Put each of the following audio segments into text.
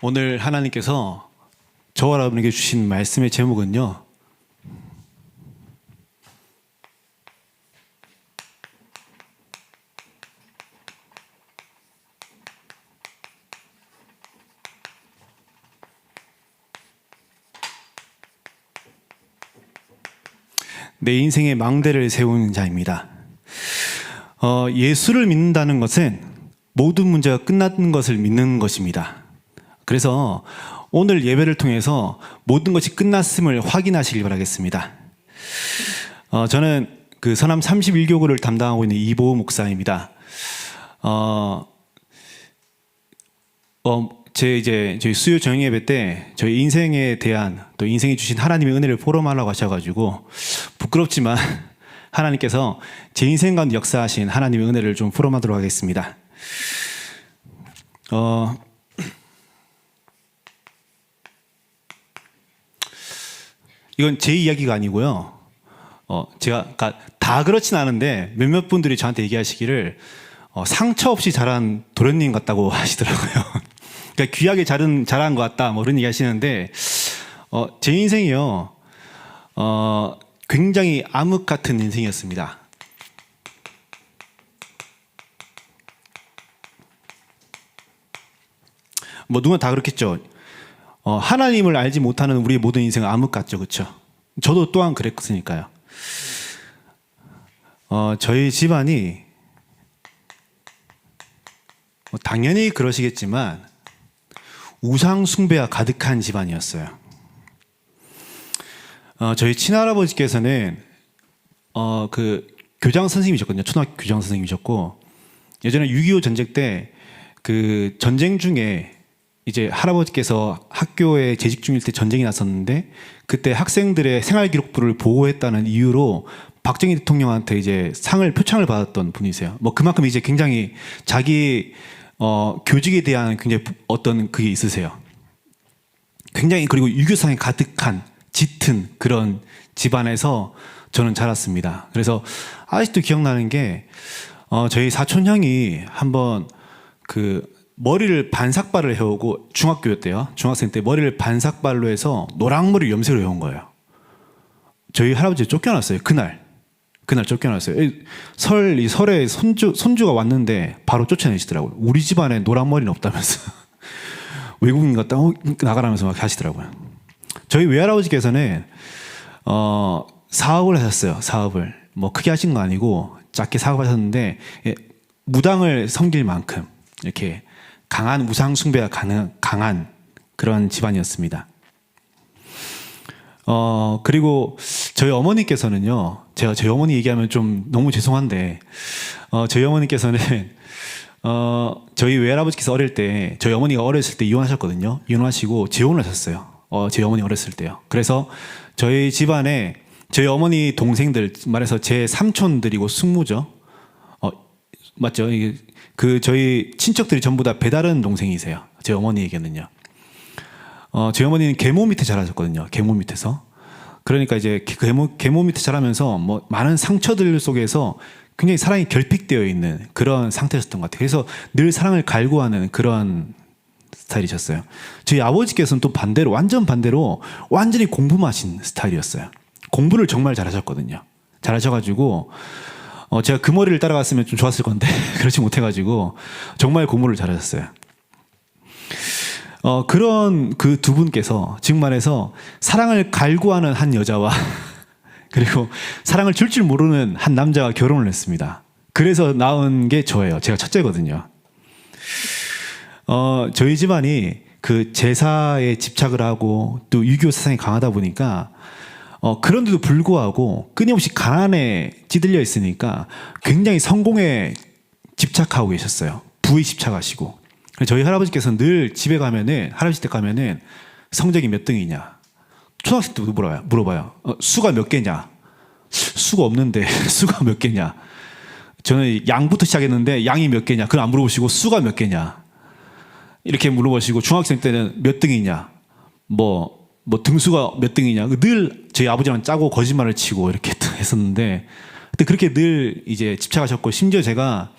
오늘 하나님께서 저와 여러분에게 주신 말씀의 제목은요, 내 인생의 망대를 세우는 자입니다. 예수를 믿는다는 것은 모든 문제가 끝난 것을 믿는 것입니다. 그래서 오늘 예배를 통해서 모든 것이 끝났음을 확인하시길 바라겠습니다. 저는 그 서남 31교구를 담당하고 있는 이보우 목사입니다. 저희 수요 저녁 예배 때 저희 인생에 대한 또 인생이 주신 하나님의 은혜를 포럼하려고 하셔가지고 부끄럽지만 하나님께서 제 인생 가운데 역사하신 하나님의 은혜를 좀 포럼하도록 하겠습니다. 이건 제 이야기가 아니고요. 제가 다 그렇진 않은데 몇몇 분들이 저한테 얘기하시기를 상처 없이 자란 도련님 같다고 하시더라고요. 그러니까 귀하게 자란 것 같다, 뭐 그런 얘기 하시는데, 제 인생이요, 굉장히 암흑 같은 인생이었습니다. 뭐 누구나 다 그렇겠죠. 하나님을 알지 못하는 우리의 모든 인생은 암흑 같죠, 그렇죠? 저도 또한 그랬으니까요. 저희 집안이 당연히 그러시겠지만 우상 숭배가 가득한 집안이었어요. 저희 친할아버지께서는 그 교장 선생님이셨거든요. 초등학교 교장 선생님이셨고, 예전에 6.25 전쟁 때 그 전쟁 중에 이제 할아버지께서 학교에 재직 중일 때 전쟁이 났었는데, 그때 학생들의 생활 기록부를 보호했다는 이유로 박정희 대통령한테 이제 표창을 받았던 분이세요. 뭐 그만큼 이제 굉장히 자기 교직에 대한 굉장히 어떤 그게 있으세요. 굉장히, 그리고 유교상에 가득한 짙은 그런 집안에서 저는 자랐습니다. 그래서 아직도 기억나는 게 저희 사촌 형이 한번 그 머리를 반삭발을 해오고, 중학교였대요. 중학생 때 머리를 반삭발로 해서 노랑머리 염색을 해온 거예요. 저희 할아버지 쫓겨났어요. 그날 쫓겨났어요. 설에 손주가 왔는데 바로 쫓아내시더라고요. 우리 집안에 노란머리는 없다면서. 외국인 같다 나가라면서 막 하시더라고요. 저희 외할아버지께서는 사업을 하셨어요. 사업을 뭐 크게 하신 거 아니고 작게 사업하셨는데, 무당을 섬길 만큼 이렇게 강한 우상 숭배가 강한 그런 집안이었습니다. 그리고 저희 어머니께서는요, 제가 저희 어머니 얘기하면 좀 너무 죄송한데, 저희 어머니께서는 저희 외할아버지께서 어릴 때, 저희 어머니가 어렸을 때 이혼하셨거든요. 이혼하시고 재혼을 하셨어요. 저희 어머니 어렸을 때요. 그래서 저희 집안에 저희 어머니 동생들, 말해서 제 삼촌들이고 숙모죠. 맞죠? 그 저희 친척들이 전부 다 배다른 동생이세요. 제 어머니에게는요. 저희 어머니는 계모 밑에 자라셨거든요. 계모 밑에서. 그러니까 이제 계모 밑에 자라면서 뭐 많은 상처들 속에서 굉장히 사랑이 결핍되어 있는 그런 상태였던 것 같아요. 그래서 늘 사랑을 갈구하는 그런 스타일이셨어요. 저희 아버지께서는 또 반대로, 완전 반대로 완전히 공부만 하신 스타일이었어요. 공부를 정말 잘하셨거든요. 잘하셔가지고 제가 그 머리를 따라갔으면 좀 좋았을 건데 그렇지 못해가지고 정말 공부를 잘하셨어요. 그런 그 두 분께서 지금 말해서 사랑을 갈구하는 한 여자와 그리고 사랑을 줄 줄 모르는 한 남자와 결혼을 했습니다. 그래서 낳은 게 저예요. 제가 첫째거든요. 저희 집안이 그 제사에 집착을 하고 또 유교 사상이 강하다 보니까 그런데도 불구하고 끊임없이 가난에 찌들려 있으니까 굉장히 성공에 집착하고 계셨어요. 부에 집착하시고. 저희 할아버지께서는 늘 집에 가면은, 할아버지 댁 가면은 성적이 몇 등이냐, 초등학생 때부터 물어봐요. 수가 몇 개냐, 수가 없는데 수가 몇 개냐. 저는 양부터 시작했는데 양이 몇 개냐 그건 안 물어보시고 수가 몇 개냐 이렇게 물어보시고, 중학생 때는 몇 등이냐, 뭐 등수가 몇 등이냐, 늘 저희 아버지랑 짜고 거짓말을 치고 이렇게 했었는데, 그때 그렇게 늘 이제 집착하셨고, 심지어 제가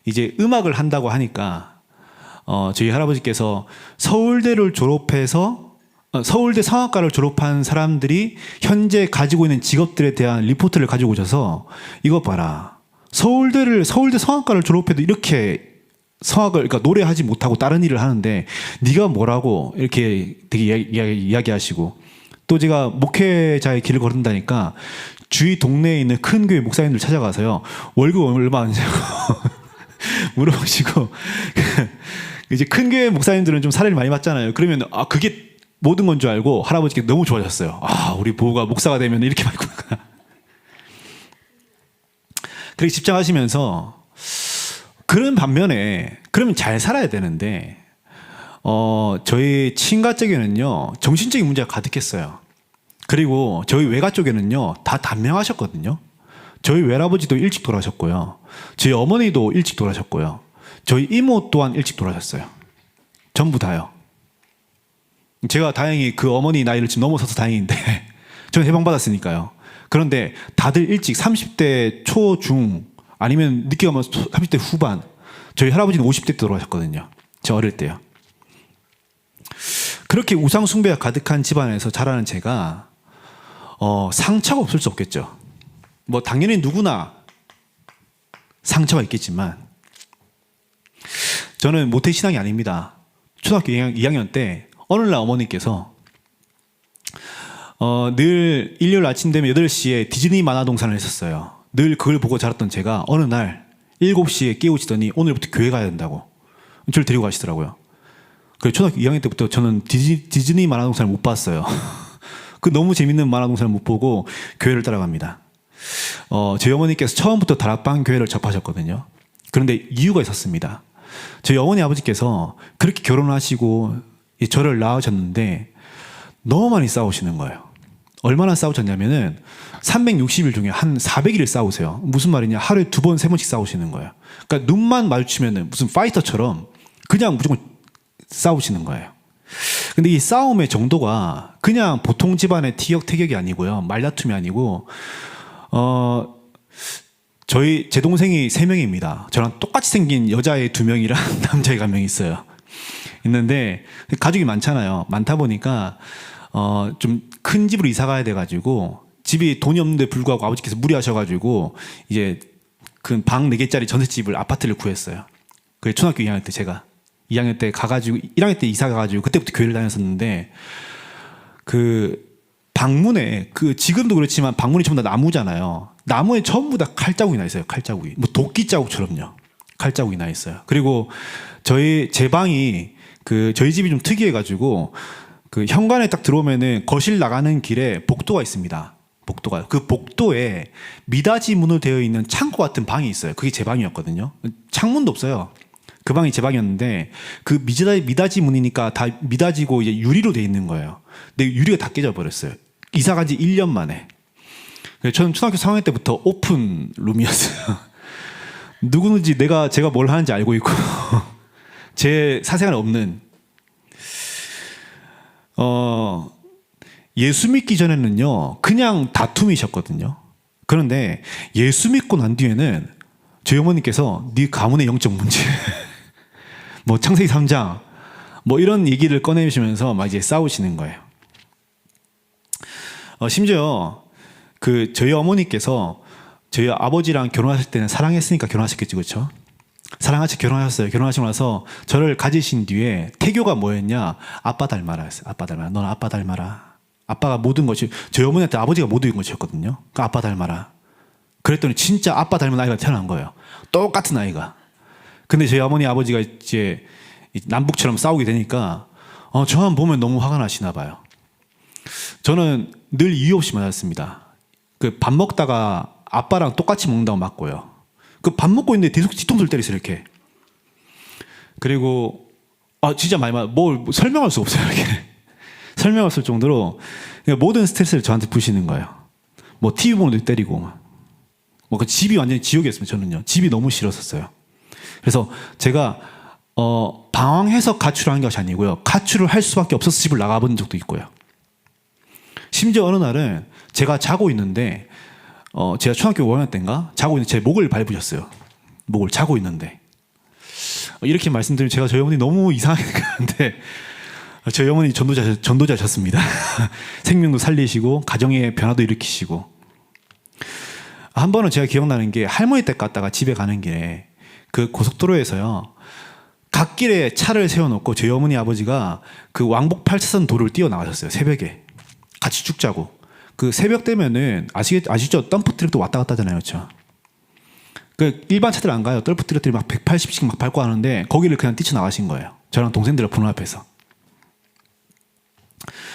이제 음악을 한다고 하니까 저희 할아버지께서 서울대를 졸업해서 서울대 성악과를 졸업한 사람들이 현재 가지고 있는 직업들에 대한 리포트를 가지고 오셔서 이거 봐라. 서울대 성악과를 졸업해도 이렇게 성악을 그러니까 노래하지 못하고 다른 일을 하는데 네가 뭐라고 이렇게 되게 이야기하시고 또 제가 목회자의 길을 걸은다니까 주위 동네에 있는 큰 교회 목사님들 찾아가서요. 월급 얼마 하냐고 물어보시고 이제 큰 교회 목사님들은 좀 사례를 많이 받잖아요. 그러면 그게 모든 건 줄 알고 할아버지께 너무 좋아졌어요. 우리 보호가 목사가 되면 이렇게 많구나. 그렇게 집장하시면서 그런 반면에 그러면 잘 살아야 되는데 저희 친가 쪽에는요 정신적인 문제가 가득했어요. 그리고 저희 외가 쪽에는요 다 단명하셨거든요. 저희 외할아버지도 일찍 돌아가셨고요. 저희 어머니도 일찍 돌아가셨고요. 저희 이모 또한 일찍 돌아가셨어요. 전부 다요. 제가 다행히 그 어머니 나이를 지금 넘어서서 다행인데 저는 해방받았으니까요. 그런데 다들 일찍 30대 초, 중 아니면 늦게 가면 30대 후반. 저희 할아버지는 50대 때 돌아가셨거든요. 저 어릴 때요. 그렇게 우상 숭배가 가득한 집안에서 자라는 제가 상처가 없을 수 없겠죠. 뭐 당연히 누구나 상처가 있겠지만 저는 모태신앙이 아닙니다. 초등학교 2학년 때 어느 날 어머니께서 늘 일요일 아침 되면 8시에 디즈니 만화동산을 했었어요. 늘 그걸 보고 자랐던 제가 어느 날 7시에 깨우치더니 오늘부터 교회 가야 된다고 저를 데리고 가시더라고요. 그래서 초등학교 2학년 때부터 저는 디즈니 만화동산을 못 봤어요. 그 너무 재밌는 만화동산을 못 보고 교회를 따라갑니다. 저희 어머니께서 처음부터 다락방 교회를 접하셨거든요. 그런데 이유가 있었습니다. 저희 어머니 아버지께서 그렇게 결혼하시고 저를 낳으셨는데 너무 많이 싸우시는 거예요. 얼마나 싸우셨냐면은 360일 중에 한 400일을 싸우세요. 무슨 말이냐? 하루에 2번, 3번씩 싸우시는 거예요. 그러니까 눈만 마주치면은 무슨 파이터처럼 그냥 무조건 싸우시는 거예요. 근데 이 싸움의 정도가 그냥 보통 집안의 티격태격이 아니고요. 말다툼이 아니고 제 동생이 3명입니다. 저랑 똑같이 생긴 여자애 2명이랑 남자애가 1명 있어요. 있는데 가족이 많잖아요. 많다 보니까 좀 큰 집으로 이사 가야 돼가지고 집이 돈이 없는데 불구하고 아버지께서 무리하셔가지고 이제 그 방 4개짜리 전셋집을 아파트를 구했어요. 그게 초등학교 2학년 때 제가 2학년 때 가가지고 1학년 때 이사 가가지고 그때부터 교회를 다녔었는데 그 방문에 지금도 그렇지만 방문이 전부 다 나무잖아요. 나무에 전부 다 칼자국이 나 있어요. 칼자국이 뭐 도끼 자국처럼요. 칼자국이 나 있어요. 그리고 제 방이 저희 집이 좀 특이해가지고 그 현관에 딱 들어오면은 거실 나가는 길에 복도가 있습니다. 복도가 그 복도에 미닫이 문으로 되어 있는 창고 같은 방이 있어요. 그게 제 방이었거든요. 창문도 없어요. 그 방이 제 방이었는데 그 미닫이 문이니까 다 미닫이고 이제 유리로 되어 있는 거예요. 근데 유리가 다 깨져 버렸어요. 이사 간 지 1년 만에. 저는 초등학교 3학년 때부터 오픈 룸이었어요. 누구든지 제가 뭘 하는지 알고 있고 제 사생활 없는 예수 믿기 전에는요 그냥 다툼이셨거든요. 그런데 예수 믿고 난 뒤에는 저희 어머니께서 네 가문의 영적 문제 뭐 창세기 3장 뭐 이런 얘기를 꺼내시면서 막 이제 싸우시는 거예요. 심지어 저희 어머니께서 저희 아버지랑 결혼하실 때는 사랑했으니까 결혼하셨겠지, 그렇죠? 사랑하시 결혼하셨어요. 결혼하시고 나서 저를 가지신 뒤에 태교가 뭐였냐? 아빠 닮아라 했어요. 아빠 닮아라. 너는 아빠 닮아라. 아빠가 모든 것이 저희 어머니한테 아버지가 모든 것이었거든요. 그러니까 아빠 닮아라. 그랬더니 진짜 아빠 닮은 아이가 태어난 거예요. 똑같은 아이가. 근데 저희 어머니 아버지가 이제 남북처럼 싸우게 되니까 저만 보면 너무 화가 나시나 봐요. 저는 늘 이유 없이 맞았습니다. 밥 먹다가 아빠랑 똑같이 먹는다고 맞고요. 밥 먹고 있는데 계속 뒤통수를 때리세요, 이렇게. 그리고 진짜 많이 뭘 설명할 수 없어요, 이렇게. 설명할 수 없을 정도로 모든 스트레스를 저한테 부시는 거예요. 뭐 TV 보는데 때리고 그 집이 완전히 지옥이었습니다. 저는요. 집이 너무 싫었었어요. 그래서 제가 방황해서 가출을 한 것이 아니고요. 가출을 할 수밖에 없어서 집을 나가본 적도 있고요. 심지어 어느 날은 제가 자고 있는데 제가 초등학교 5학년 때인가 자고 있는데 제 목을 밟으셨어요. 목을 자고 있는데 이렇게 말씀드리면 제가 저희 어머니 너무 이상하게 생각하는데 저희 어머니 전도자셨습니다. 생명도 살리시고 가정의 변화도 일으키시고. 한 번은 제가 기억나는 게 할머니 댁 갔다가 집에 가는 길에 그 고속도로에서요. 갓길에 차를 세워놓고 저희 어머니 아버지가 그 왕복 8차선 도로를 뛰어나가셨어요. 새벽에. 같이 죽자고. 그 새벽 되면은 아시죠? 덤프트럭도 왔다 갔다 하잖아요. 그렇죠? 그 일반 차들 안 가요. 덤프트럭들이 막 180씩 막 밟고 하는데 거기를 그냥 뛰쳐나가신 거예요. 저랑 동생들 보는 앞에서.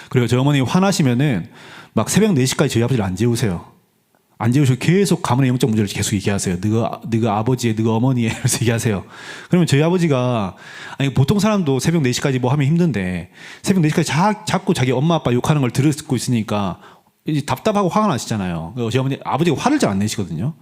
그리고 저희 어머니 화나시면은 막 새벽 4시까지 저희 아버지를 안 재우세요. 안 재우시고 계속 가문의 영적 문제를 계속 얘기하세요. 너가 아버지의, 너가 어머니의 이러면서 얘기하세요. 그러면 저희 아버지가 아니 보통 사람도 새벽 4시까지 뭐 하면 힘든데 새벽 4시까지 자꾸 자기 엄마 아빠 욕하는 걸 듣고 있으니까 이제 답답하고 화가 나시잖아요. 저희 아버지가 화를 잘 안 내시거든요.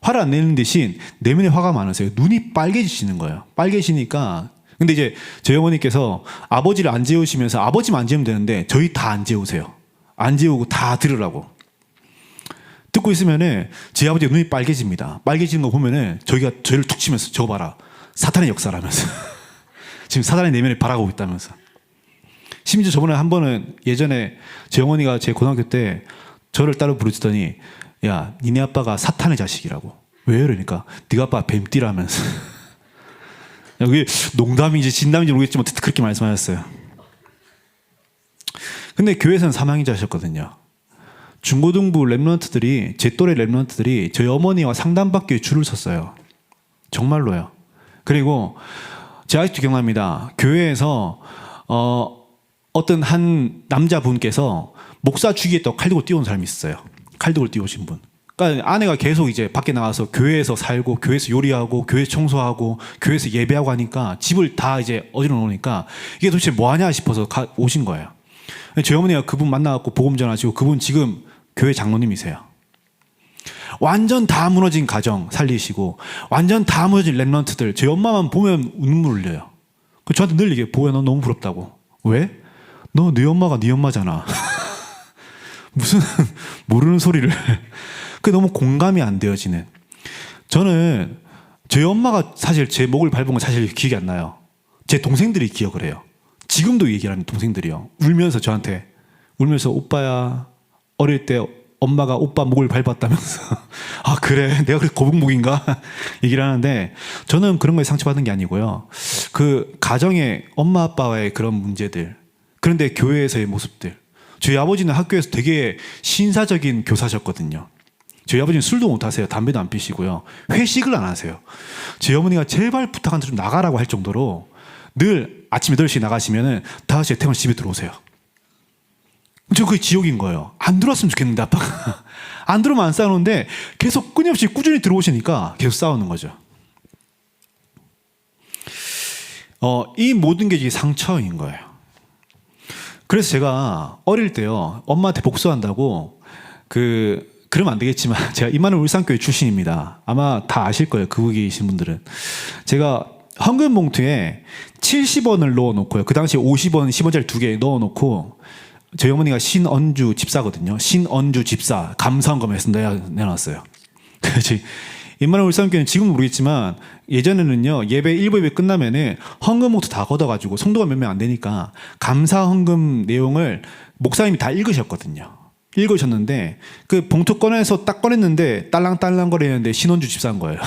화를 안 내는 대신 내면에 화가 많으세요. 눈이 빨개지시는 거예요. 빨개지니까 근데 이제 저희 어머니께서 아버지를 안 재우시면서 아버지만 안 재우면 되는데 저희 다 안 재우세요. 안 재우고 다 들으라고. 듣고 있으면은 제 아버지가 눈이 빨개집니다. 빨개지는 거 보면은 저희를 툭 치면서 저거 봐라. 사탄의 역사라면서. 지금 사탄의 내면에 바라보고 있다면서. 심지어 저번에 한 번은 예전에 제 어머니가 제 고등학교 때 저를 따로 부르시더니 야, 니네 아빠가 사탄의 자식이라고. 왜 그러니까 네가 아빠 뱀띠라면서. 그게 농담인지 진담인지 모르겠지만 그렇게 말씀하셨어요. 근데 교회에서는 사망인자셨거든요. 중고등부 랩런트들이 제 또래 랩런트들이 저희 어머니와 상담받기 위해 줄을 섰어요. 정말로요. 그리고 제가 아직도 기억납니다. 교회에서 어떤 한 남자분께서 목사 주기에 칼 들고 뛰어온 사람이 있었어요. 칼 들고 뛰어오신 분. 그러니까 아내가 계속 이제 밖에 나가서 교회에서 살고 교회에서 요리하고 교회 청소하고 교회에서 예배하고 하니까 집을 다 이제 어디로 놓으니까 이게 도대체 뭐 하냐 싶어서 오신 거예요. 저희 어머니가 그분 만나갖고 복음 전하시고 그분 지금 교회 장로님이세요. 완전 다 무너진 가정 살리시고 완전 다 무너진 랩런트들 저희 엄마만 보면 눈물 흘려요. 저한테 늘 얘기해요. 보여 너 너무 부럽다고. 왜? 너 네 엄마가 네 엄마잖아. 무슨 모르는 소리를. 그게 너무 공감이 안 되어지는. 저는 저희 엄마가 사실 제 목을 밟은 건 사실 기억이 안 나요. 제 동생들이 기억을 해요. 지금도 얘기를 하는 동생들이요. 울면서 저한테 울면서 오빠야 어릴 때 엄마가 오빠 목을 밟았다면서 아 그래 내가 그렇게 거북목인가 얘기를 하는데 저는 그런 거에 상처받은 게 아니고요. 그 가정의 엄마 아빠와의 그런 문제들 그런데 교회에서의 모습들 저희 아버지는 학교에서 되게 신사적인 교사셨거든요. 저희 아버지는 술도 못 하세요. 담배도 안 피시고요. 회식을 안 하세요. 저희 어머니가 제발 부탁한테 좀 나가라고 할 정도로 늘 아침 8시에 나가시면은 5시에 퇴근 집에 들어오세요. 저 그게 지옥인 거예요. 안 들어왔으면 좋겠는데 아빠가. 안 들어오면 안 싸우는데 계속 끊임없이 꾸준히 들어오시니까 계속 싸우는 거죠. 이 모든 게 이제 상처인 거예요. 그래서 제가 어릴 때요. 엄마한테 복수한다고 그러면 안 되겠지만 제가 이만은 울산교회 출신입니다. 아마 다 아실 거예요. 그분이 계신 분들은. 제가 헌금 봉투에 70원을 넣어놓고요. 그 당시에 50원, 10원짜리 2개 넣어놓고 저희 어머니가 신언주 집사거든요. 신언주 집사 감사헌금에서 내놨어요. 그래서 이만한 울산교회는 지금은 모르겠지만 예전에는요. 예배 1부 예배 끝나면은 헌금 봉투 다 걷어가지고 성도가 몇 명 안 되니까 감사 헌금 내용을 목사님이 다 읽으셨거든요. 읽으셨는데 그 봉투 꺼내서 딱 꺼냈는데 딸랑딸랑 거리는데 신원주 집사인 거예요.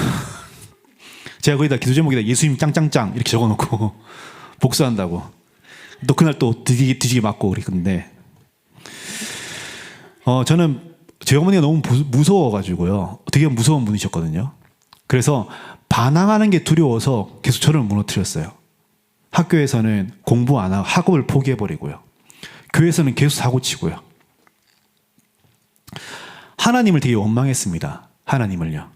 제가 거기다 기도 제목에다 예수님 짱짱짱 이렇게 적어놓고 복수한다고. 또 그날 또 뒤지게 맞고 그랬는데 저는 제 어머니가 너무 무서워가지고요. 되게 무서운 분이셨거든요. 그래서 반항하는 게 두려워서 계속 저를 무너뜨렸어요. 학교에서는 공부 안 하고 학업을 포기해버리고요. 교회에서는 계속 사고치고요. 하나님을 되게 원망했습니다. 하나님을요.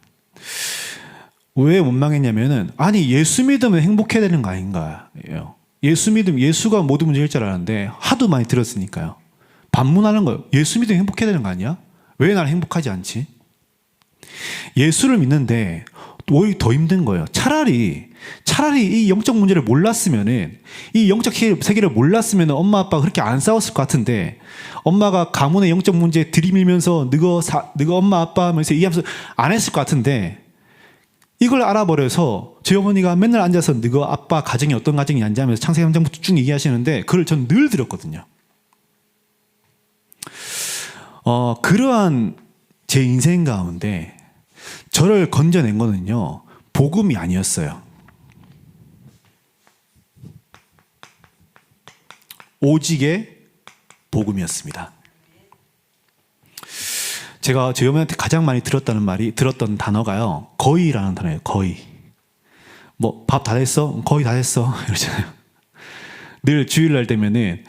왜 원망했냐면은 아니 예수 믿으면 행복해야 되는 거 아닌가요? 예수 믿으면 예수가 모든 문제 해결 하는데 하도 많이 들었으니까요. 반문하는 거예요. 예수 믿으면 행복해야 되는 거 아니야? 왜 나는 행복하지 않지? 예수를 믿는데 오히려 더 힘든 거예요. 차라리 이 영적 문제를 몰랐으면은 이 영적 세계를 몰랐으면 엄마 아빠가 그렇게 안 싸웠을 것 같은데 엄마가 가문의 영적 문제 들이밀면서 너가 엄마 아빠 하면서 얘기하면서 안 했을 것 같은데 이걸 알아버려서 저희 어머니가 맨날 앉아서 너가 아빠 가정이 어떤 가정이냐는지 하면서 창세기 3장부터 쭉 얘기하시는데 그걸 전 늘 들었거든요. 그러한 제 인생 가운데 저를 건져낸 거는요, 복음이 아니었어요. 오직의 복음이었습니다. 제가 저희 어머니한테 가장 많이 들었던 단어가요, 거의라는 단어예요. 거의. 뭐 밥 다 됐어? 거의 다 됐어. 이러잖아요. 늘 주일날 되면은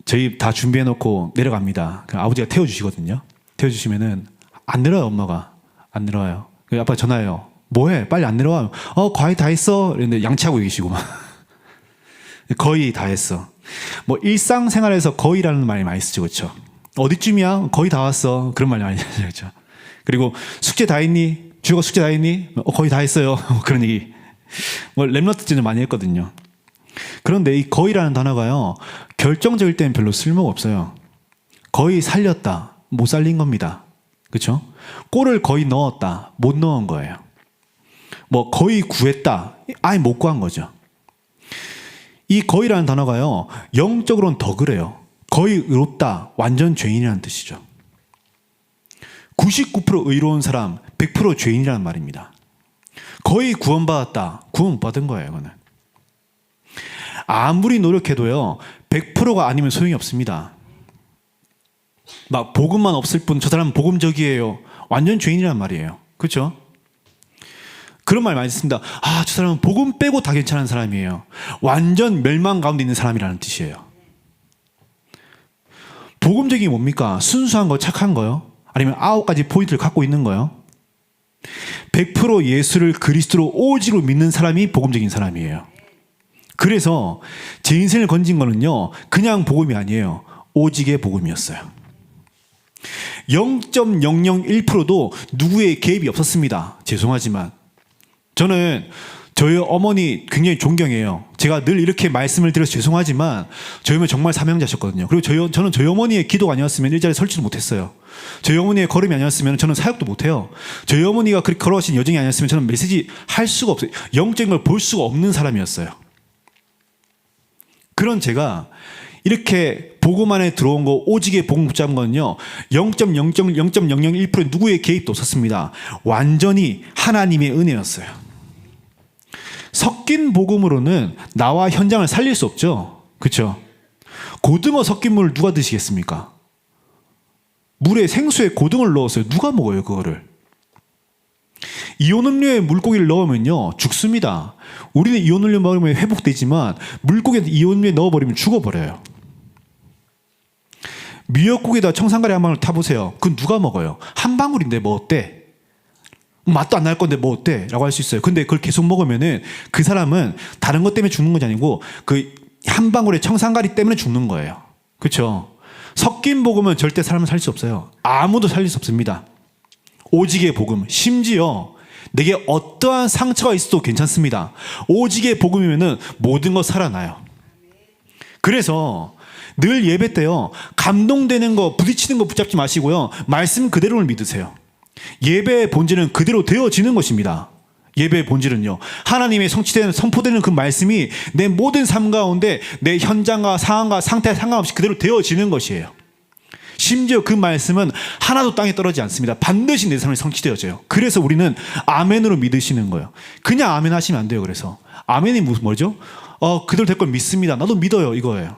저희 다 준비해놓고 내려갑니다. 아버지가 태워주시거든요. 태워주시면은 안 내려와요. 엄마가 안 내려와요. 아빠 전화해요. 뭐해? 빨리 안 내려와. 거의 다 했어. 이랬는데 양치하고 계시고 막. 거의 다 했어. 뭐 일상생활에서 거의라는 말이 많이 쓰죠, 그렇죠? 어디쯤이야? 거의 다 왔어. 그런 말 많이 하죠, 그렇죠? 그리고 숙제 다 했니? 주가 숙제 다 했니? 거의 다 했어요. 그런 얘기. 뭐 랩너트 때는 많이 했거든요. 그런데 이 거의라는 단어가요, 결정적일 때는 별로 쓸모가 없어요. 거의 살렸다, 못 살린 겁니다. 그렇죠? 골을 거의 넣었다, 못 넣은 거예요. 뭐 거의 구했다, 아예 못 구한 거죠. 이 거의라는 단어가요, 영적으로는 더 그래요. 거의 의롭다, 완전 죄인이라는 뜻이죠. 99% 의로운 사람, 100% 죄인이라는 말입니다. 거의 구원받았다, 구원 못 받은 거예요. 이거는 아무리 노력해도요, 100%가 아니면 소용이 없습니다. 막 복음만 없을 뿐 저 사람은 복음적이에요, 완전 죄인이란 말이에요. 그렇죠? 그런 말 많이 듣습니다. 저 사람은 복음 빼고 다 괜찮은 사람이에요. 완전 멸망 가운데 있는 사람이라는 뜻이에요. 복음적인 게 뭡니까? 순수한 거, 착한 거요? 아니면 9가지 포인트를 갖고 있는 거요? 100% 예수를 그리스도로 오직으로 믿는 사람이 복음적인 사람이에요. 그래서 제 인생을 건진 거는요, 그냥 복음이 아니에요. 오직의 복음이었어요. 0.001%도 누구의 개입이 없었습니다. 죄송하지만 저는 저희 어머니 굉장히 존경해요. 제가 늘 이렇게 말씀을 드려서 죄송하지만 저희 어머니 정말 사명자셨거든요. 그리고 저는 저희 어머니의 기도가 아니었으면 일자리에 설지도 못했어요. 저희 어머니의 걸음이 아니었으면 저는 사역도 못해요. 저희 어머니가 그렇게 걸어가신 여정이 아니었으면 저는 메시지 할 수가 없어요. 영적인 걸 볼 수가 없는 사람이었어요. 그런 제가 이렇게 복음 안에 들어온 거, 오직의 복음 붙잡은 거는요, 0.001% 누구의 개입도 없었습니다. 완전히 하나님의 은혜였어요. 섞인 복음으로는 나와 현장을 살릴 수 없죠. 그렇죠? 고등어 섞인 물을 누가 드시겠습니까? 물에 생수에 고등어를 넣었어요. 누가 먹어요, 그거를? 이온 음료에 물고기를 넣으면요, 죽습니다. 우리는 이온 음료 먹으면 회복되지만 물고기에 이온 음료에 넣어버리면 죽어버려요. 미역국에다 청산가리 한 방울 타보세요. 그건 누가 먹어요? 한 방울인데 뭐 어때? 맛도 안 날 건데 뭐 어때? 라고 할 수 있어요. 근데 그걸 계속 먹으면은 그 사람은 다른 것 때문에 죽는 것이 아니고 그 한 방울의 청산가리 때문에 죽는 거예요. 그렇죠? 섞인 복음은 절대 사람을 살릴 수 없어요. 아무도 살릴 수 없습니다. 오직의 복음, 심지어 내게 어떠한 상처가 있어도 괜찮습니다. 오직의 복음이면은 모든 것 살아나요. 그래서 늘 예배 때요, 감동되는 거, 부딪히는 거 붙잡지 마시고요, 말씀 그대로를 믿으세요. 예배의 본질은 그대로 되어지는 것입니다. 예배의 본질은요, 하나님의 성취되는, 선포되는 그 말씀이 내 모든 삶 가운데 내 현장과 상황과 상태에 상관없이 그대로 되어지는 것이에요. 심지어 그 말씀은 하나도 땅에 떨어지지 않습니다. 반드시 내 삶에 성취되어져요. 그래서 우리는 아멘으로 믿으시는 거예요. 그냥 아멘 하시면 안 돼요. 그래서 아멘이 뭐죠? 그대로 될 걸 믿습니다, 나도 믿어요, 이거예요.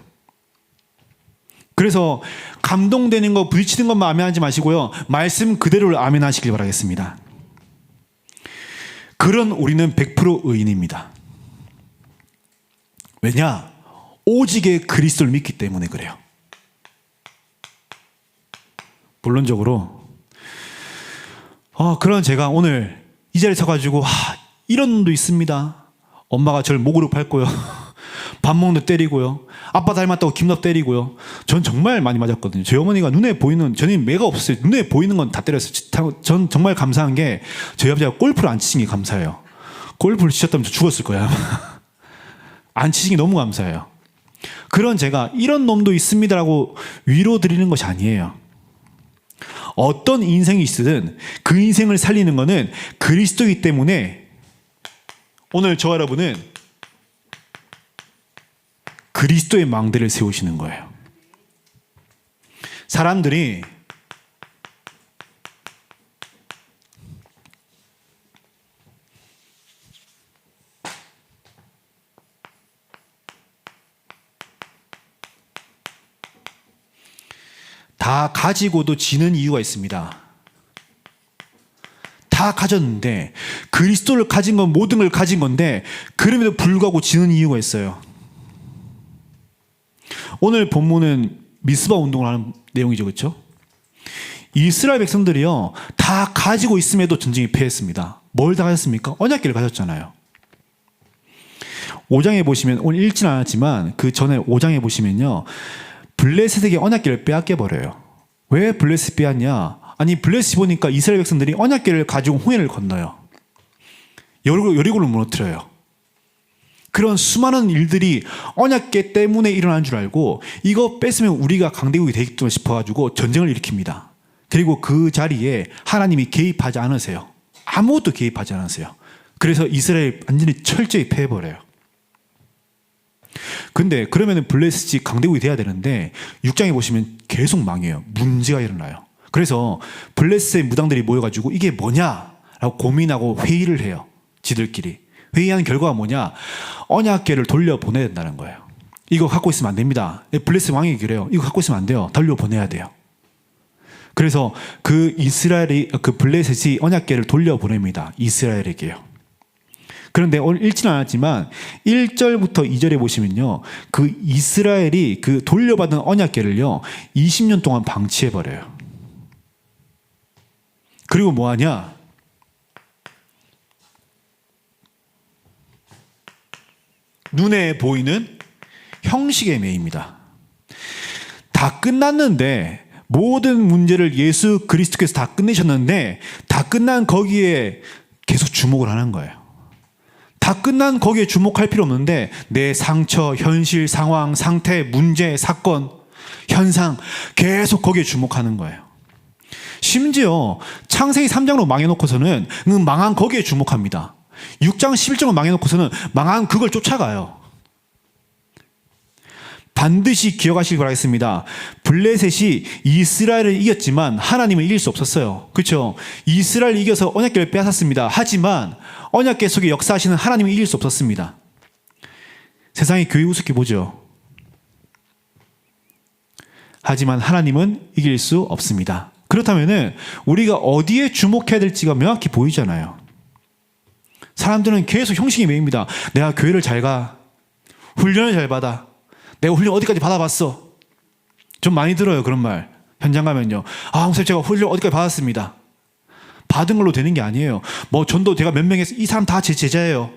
그래서 감동되는 거, 부딪히는 것만 아멘하지 마시고요, 말씀 그대로를 아멘하시길 바라겠습니다. 그런 우리는 100% 의인입니다. 왜냐? 오직의 그리스도를 믿기 때문에 그래요. 본론적으로 그런 제가 오늘 이 자리에 서가지고 이런 놈도 있습니다. 엄마가 저를 목으로 밟고요, 밥 먹는데 때리고요, 아빠 닮았다고 김밥 때리고요. 전 정말 많이 맞았거든요. 저희 어머니가 눈에 보이는, 저는 매가 없었어요. 눈에 보이는 건 다 때렸어요. 전 정말 감사한 게 저희 아버지가 골프를 안 치신 게 감사해요. 골프를 치셨다면 저 죽었을 거예요. 안 치신 게 너무 감사해요. 그런 제가 이런 놈도 있습니다라고 위로 드리는 것이 아니에요. 어떤 인생이 있으든 그 인생을 살리는 것은 그리스도이기 때문에 오늘 저 여러분은 그리스도의 망대를 세우시는 거예요. 사람들이 다 가지고도 지는 이유가 있습니다. 다 가졌는데 그리스도를 가진 건 모든 걸 가진 건데 그럼에도 불구하고 지는 이유가 있어요. 오늘 본문은 미스바 운동을 하는 내용이죠. 그렇죠? 이스라엘 백성들이요 다 가지고 있음에도 전쟁에 패했습니다. 뭘 다 가졌습니까? 언약궤를 가졌잖아요. 5장에 보시면 오늘 읽지는 않았지만 그 전에 5장에 보시면요 블레셋에게 언약궤를 빼앗겨버려요. 왜 블레셋 빼앗냐? 아니 블레셋이 보니까 이스라엘 백성들이 언약궤를 가지고 홍해를 건너요. 여리고를 무너뜨려요. 그런 수많은 일들이 언약궤 때문에 일어난 줄 알고 이거 뺐으면 우리가 강대국이 되겠구나 싶어가지고 전쟁을 일으킵니다. 그리고 그 자리에 하나님이 개입하지 않으세요. 아무것도 개입하지 않으세요. 그래서 이스라엘 완전히 철저히 패해버려요. 근데 그러면 블레셋이 강대국이 돼야 되는데 6장에 보시면 계속 망해요. 문제가 일어나요. 그래서 블레셋의 무당들이 모여가지고 이게 뭐냐라고 고민하고 회의를 해요. 지들끼리. 회의하는 결과가 뭐냐? 언약궤를 돌려보내야 된다는 거예요. 이거 갖고 있으면 안 됩니다. 블레셋 왕이 그래요. 이거 갖고 있으면 안 돼요. 돌려보내야 돼요. 그래서 그 블레셋이 언약궤를 돌려보냅니다. 이스라엘에게요. 그런데 오늘 읽지는 않았지만 1절부터 2절에 보시면요. 그 이스라엘이 그 돌려받은 언약궤를요. 20년 동안 방치해버려요. 그리고 뭐 하냐? 눈에 보이는 형식에 매입니다. 다 끝났는데 모든 문제를 예수 그리스도께서 다 끝내셨는데 다 끝난 거기에 계속 주목을 하는 거예요. 다 끝난 거기에 주목할 필요 없는데 내 상처, 현실, 상황, 상태, 문제, 사건, 현상 계속 거기에 주목하는 거예요. 심지어 창세기 3장으로 망해놓고서는 망한 거기에 주목합니다. 6장 11장으로 망해놓고서는 망한 그걸 쫓아가요. 반드시 기억하시기 바라겠습니다. 블레셋이 이스라엘을 이겼지만 하나님을 이길 수 없었어요. 그렇죠? 이스라엘을 이겨서 언약궤를 빼앗았습니다. 하지만 언약궤 속에 역사하시는 하나님을 이길 수 없었습니다. 세상의 교회 우습게 보죠. 하지만 하나님은 이길 수 없습니다. 그렇다면 우리가 어디에 주목해야 될지가 명확히 보이잖아요. 사람들은 계속 형식이 매입니다. 내가 교회를 잘 가. 훈련을 잘 받아. 내가 훈련 어디까지 받아봤어. 좀 많이 들어요. 그런 말. 현장 가면요. 목사님 제가 훈련 어디까지 받았습니다. 받은 걸로 되는 게 아니에요. 뭐 전도 제가 몇 명 해서 이 사람 다 제 제자예요.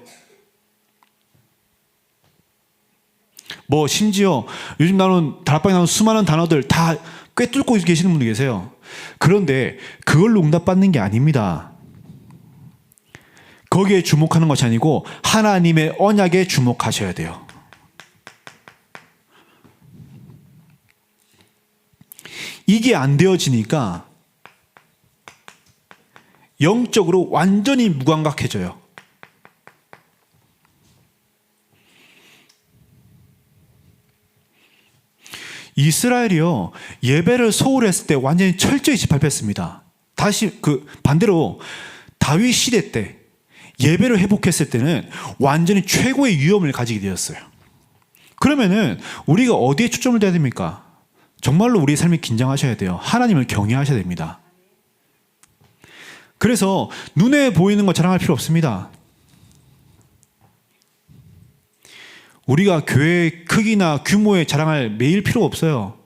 뭐 심지어 요즘 나오는 다락방에 나오는 수많은 단어들 다 꿰뚫고 계시는 분도 계세요. 그런데 그걸로 응답받는 게 아닙니다. 거기에 주목하는 것이 아니고 하나님의 언약에 주목하셔야 돼요. 이게 안 되어지니까 영적으로 완전히 무감각해져요. 이스라엘이요 예배를 소홀히 했을 때 완전히 철저히 짓밟혔습니다. 다시 반대로 다윗 시대 때 예배를 회복했을 때는 완전히 최고의 위엄을 가지게 되었어요. 그러면은 우리가 어디에 초점을 둬야 됩니까? 정말로 우리의 삶이 긴장하셔야 돼요. 하나님을 경외하셔야 됩니다. 그래서 눈에 보이는 거 자랑할 필요 없습니다. 우리가 교회의 크기나 규모에 자랑할 매일 필요가 없어요.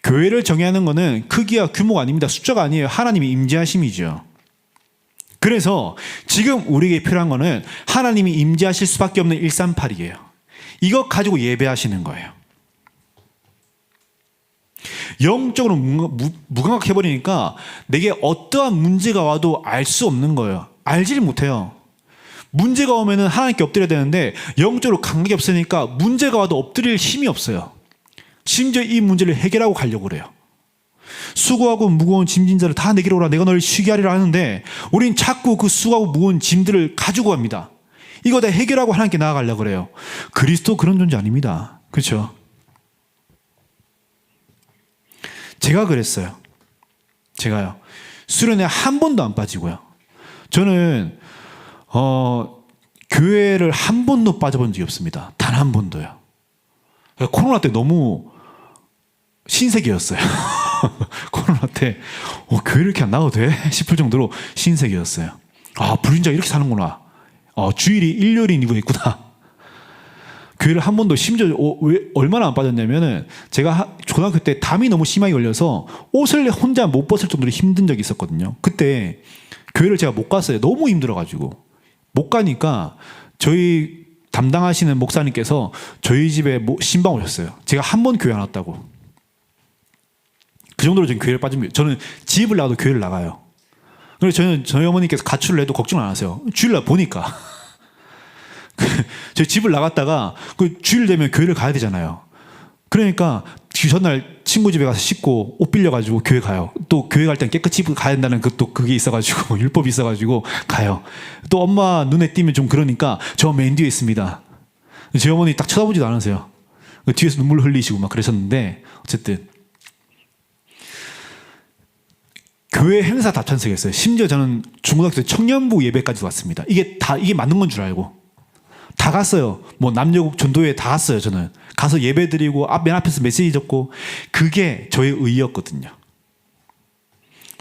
교회를 정의하는 것은 크기와 규모가 아닙니다. 숫자가 아니에요. 하나님의 임재하심이죠. 그래서 지금 우리에게 필요한 것은 하나님이 임재하실 수밖에 없는 138이에요. 이것 가지고 예배하시는 거예요. 영적으로 무감각해버리니까 내게 어떠한 문제가 와도 알 수 없는 거예요. 알지를 못해요. 문제가 오면 하나님께 엎드려야 되는데 영적으로 감각이 없으니까 문제가 와도 엎드릴 힘이 없어요. 심지어 이 문제를 해결하고 가려고 그래요. 수고하고 무거운 짐진 자를 다 내게로 오라. 내가 너를 쉬게 하리라 하는데 우린 자꾸 그 수고하고 무거운 짐들을 가지고 갑니다. 이거 다 해결하고 하나님께 나아가려고 그래요. 그리스도 그런 존재 아닙니다. 그렇죠? 제가 그랬어요. 제가요. 수련회 한 번도 안 빠지고요. 저는 교회를 한 번도 빠져본 적이 없습니다. 단 한 번도요. 코로나 때 너무 신세계였어요. 코로나 때 교회 이렇게 안 나가도 돼? 싶을 정도로 신세계였어요. 아, 불신자 이렇게 사는구나. 주일이 일요일이고 있구나. 교회를 한 번도 심지어 얼마나 안 빠졌냐면은 제가 고등학교 때 담이 너무 심하게 걸려서 옷을 혼자 못 벗을 정도로 힘든 적이 있었거든요. 그때 교회를 제가 못 갔어요. 너무 힘들어가지고 못 가니까 저희 담당하시는 목사님께서 저희 집에 신방 오셨어요. 제가 한 번 교회 안 왔다고. 그 정도로 저는 교회를 빠집니다. 저는 집을 나가도 교회를 나가요. 그래서 저희 어머니께서 가출을 해도 걱정 안 하세요. 주일날 보니까. 저희 집을 나갔다가 그 주일 되면 교회를 가야 되잖아요. 그러니까 전날 친구 집에 가서 씻고 옷 빌려가지고 교회 가요. 또 교회 갈 땐 깨끗이 가야 된다는 그게 있어가지고 율법이 있어가지고 가요. 또 엄마 눈에 띄면 좀 그러니까 저 맨 뒤에 있습니다. 저희 어머니 딱 쳐다보지도 않으세요. 뒤에서 눈물 흘리시고 막 그러셨는데 어쨌든 교회 행사 다 참석했어요. 심지어 저는 중고등학교 때 청년부 예배까지 왔습니다. 이게 맞는 건 줄 알고 다 갔어요. 뭐 남녀국 전도회 다 갔어요. 저는 가서 예배 드리고 맨 앞에서 메시지 듣고 그게 저의 의의였거든요.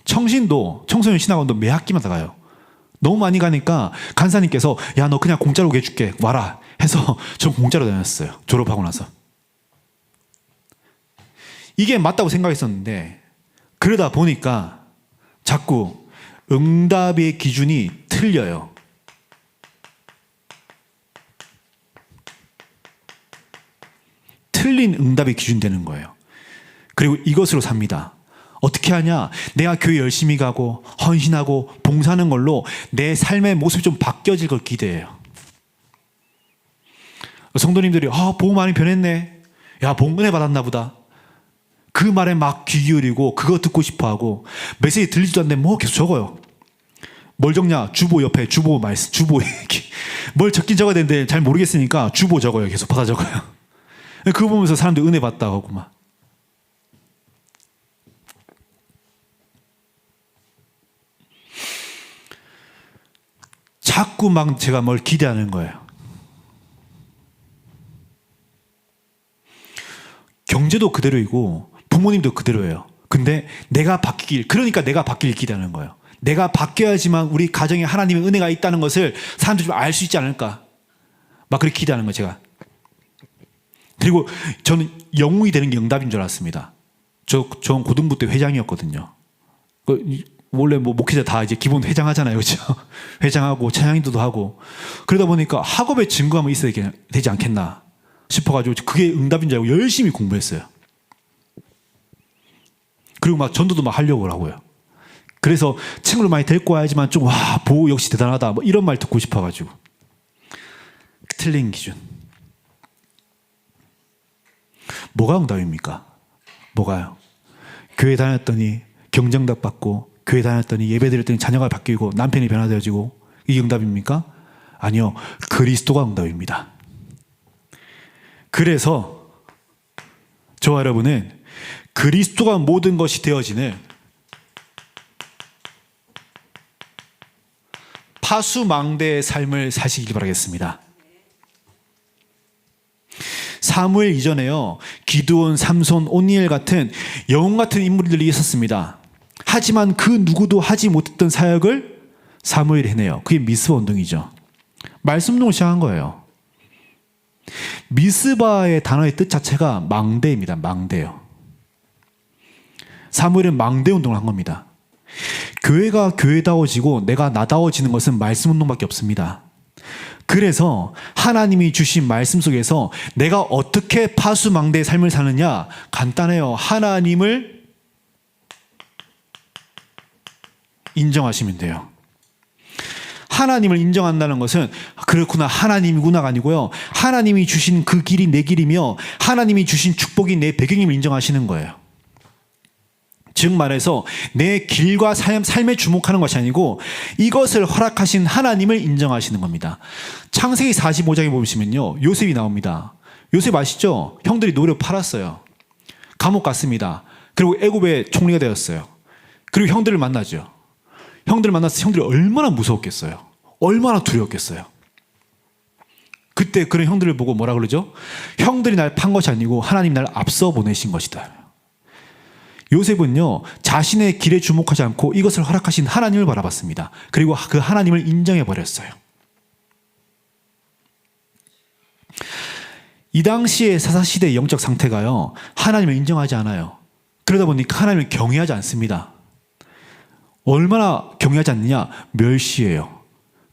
청소년 신학원도 매 학기마다 가요. 너무 많이 가니까 간사님께서 야, 너 그냥 공짜로 해줄게 와라 해서 전 공짜로 다녔어요. 졸업하고 나서. 이게 맞다고 생각했었는데 그러다 보니까 자꾸 응답의 기준이 틀려요. 틀린 응답의 기준 되는 거예요. 그리고 이것으로 삽니다. 어떻게 하냐? 내가 교회 열심히 가고 헌신하고 봉사하는 걸로 내 삶의 모습이 좀 바뀌어질 걸 기대해요. 성도님들이 보험 많이 변했네. 야, 복음 은혜 받았나 보다. 그 말에 막 귀 기울이고 그거 듣고 싶어하고 메시지 들리지도 않는데 뭐 계속 적어요. 뭘 적냐? 주보 옆에 주보 말씀, 주보 얘기. 뭘 적긴 적어야 되는데 잘 모르겠으니까 주보 적어요. 계속 받아 적어요. 그거 보면서 사람들 은혜 받다 하고 막. 자꾸 막 제가 뭘 기대하는 거예요. 경제도 그대로이고 부모님도 그대로예요. 근데 그러니까 내가 바뀔 기대하는 거예요. 내가 바뀌어야지만 우리 가정에 하나님의 은혜가 있다는 것을 사람들이 좀 알 수 있지 않을까. 막 그렇게 기대하는 거예요, 제가. 그리고 저는 영웅이 되는 게 응답인 줄 알았습니다. 전 고등부 때 회장이었거든요. 원래 뭐 목회자 다 이제 기본 회장하잖아요, 그렇죠? 회장하고 찬양인도도 하고 그러다 보니까 학업에 증거함이 있어야 되지 않겠나 싶어가지고 그게 응답인 줄 알고 열심히 공부했어요. 그리고 막 전도도 막 하려고 하고요. 그래서 친구를 많이 데리고 와야지만 좀 보호 역시 대단하다 뭐 이런 말 듣고 싶어가지고. 틀린 기준. 뭐가 응답입니까? 뭐가요? 교회 다녔더니 경정답 받고 교회 다녔더니 예배 드렸더니 자녀가 바뀌고 남편이 변화되어지고 이게 응답입니까? 아니요. 그리스도가 응답입니다. 그래서 저와 여러분은 그리스도가 모든 것이 되어지는 파수망대의 삶을 사시길 바라겠습니다. 사무엘 이전에요. 기드온, 삼손, 오니엘 같은 영웅 같은 인물들이 있었습니다. 하지만 그 누구도 하지 못했던 사역을 사무엘이 해내요. 그게 미스바 운동이죠. 말씀 운동을 시작한 거예요. 미스바의 단어의 뜻 자체가 망대입니다. 망대요. 사무엘은 망대 운동을 한 겁니다. 교회가 교회다워지고 내가 나다워지는 것은 말씀 운동밖에 없습니다. 그래서 하나님이 주신 말씀 속에서 내가 어떻게 파수망대의 삶을 사느냐? 간단해요. 하나님을 인정하시면 돼요. 하나님을 인정한다는 것은 그렇구나 하나님이구나가 아니고요. 하나님이 주신 그 길이 내 길이며 하나님이 주신 축복이 내 배경임을 인정하시는 거예요. 즉 말해서 내 길과 삶에 주목하는 것이 아니고 이것을 허락하신 하나님을 인정하시는 겁니다. 창세기 45장에 보시면요, 요셉이 나옵니다. 요셉 아시죠? 형들이 노려 팔았어요. 감옥 갔습니다. 그리고 애굽의 총리가 되었어요. 그리고 형들을 만나죠. 형들을 만나서 형들이 얼마나 무서웠겠어요. 얼마나 두려웠겠어요. 그때 그런 형들을 보고 뭐라 그러죠? 형들이 날 판 것이 아니고 하나님 날 앞서 보내신 것이다. 요셉은요, 자신의 길에 주목하지 않고 이것을 허락하신 하나님을 바라봤습니다. 그리고 그 하나님을 인정해버렸어요. 이 당시의 사사시대의 영적 상태가요, 하나님을 인정하지 않아요. 그러다 보니까 하나님을 경외하지 않습니다. 얼마나 경외하지 않느냐? 멸시해요.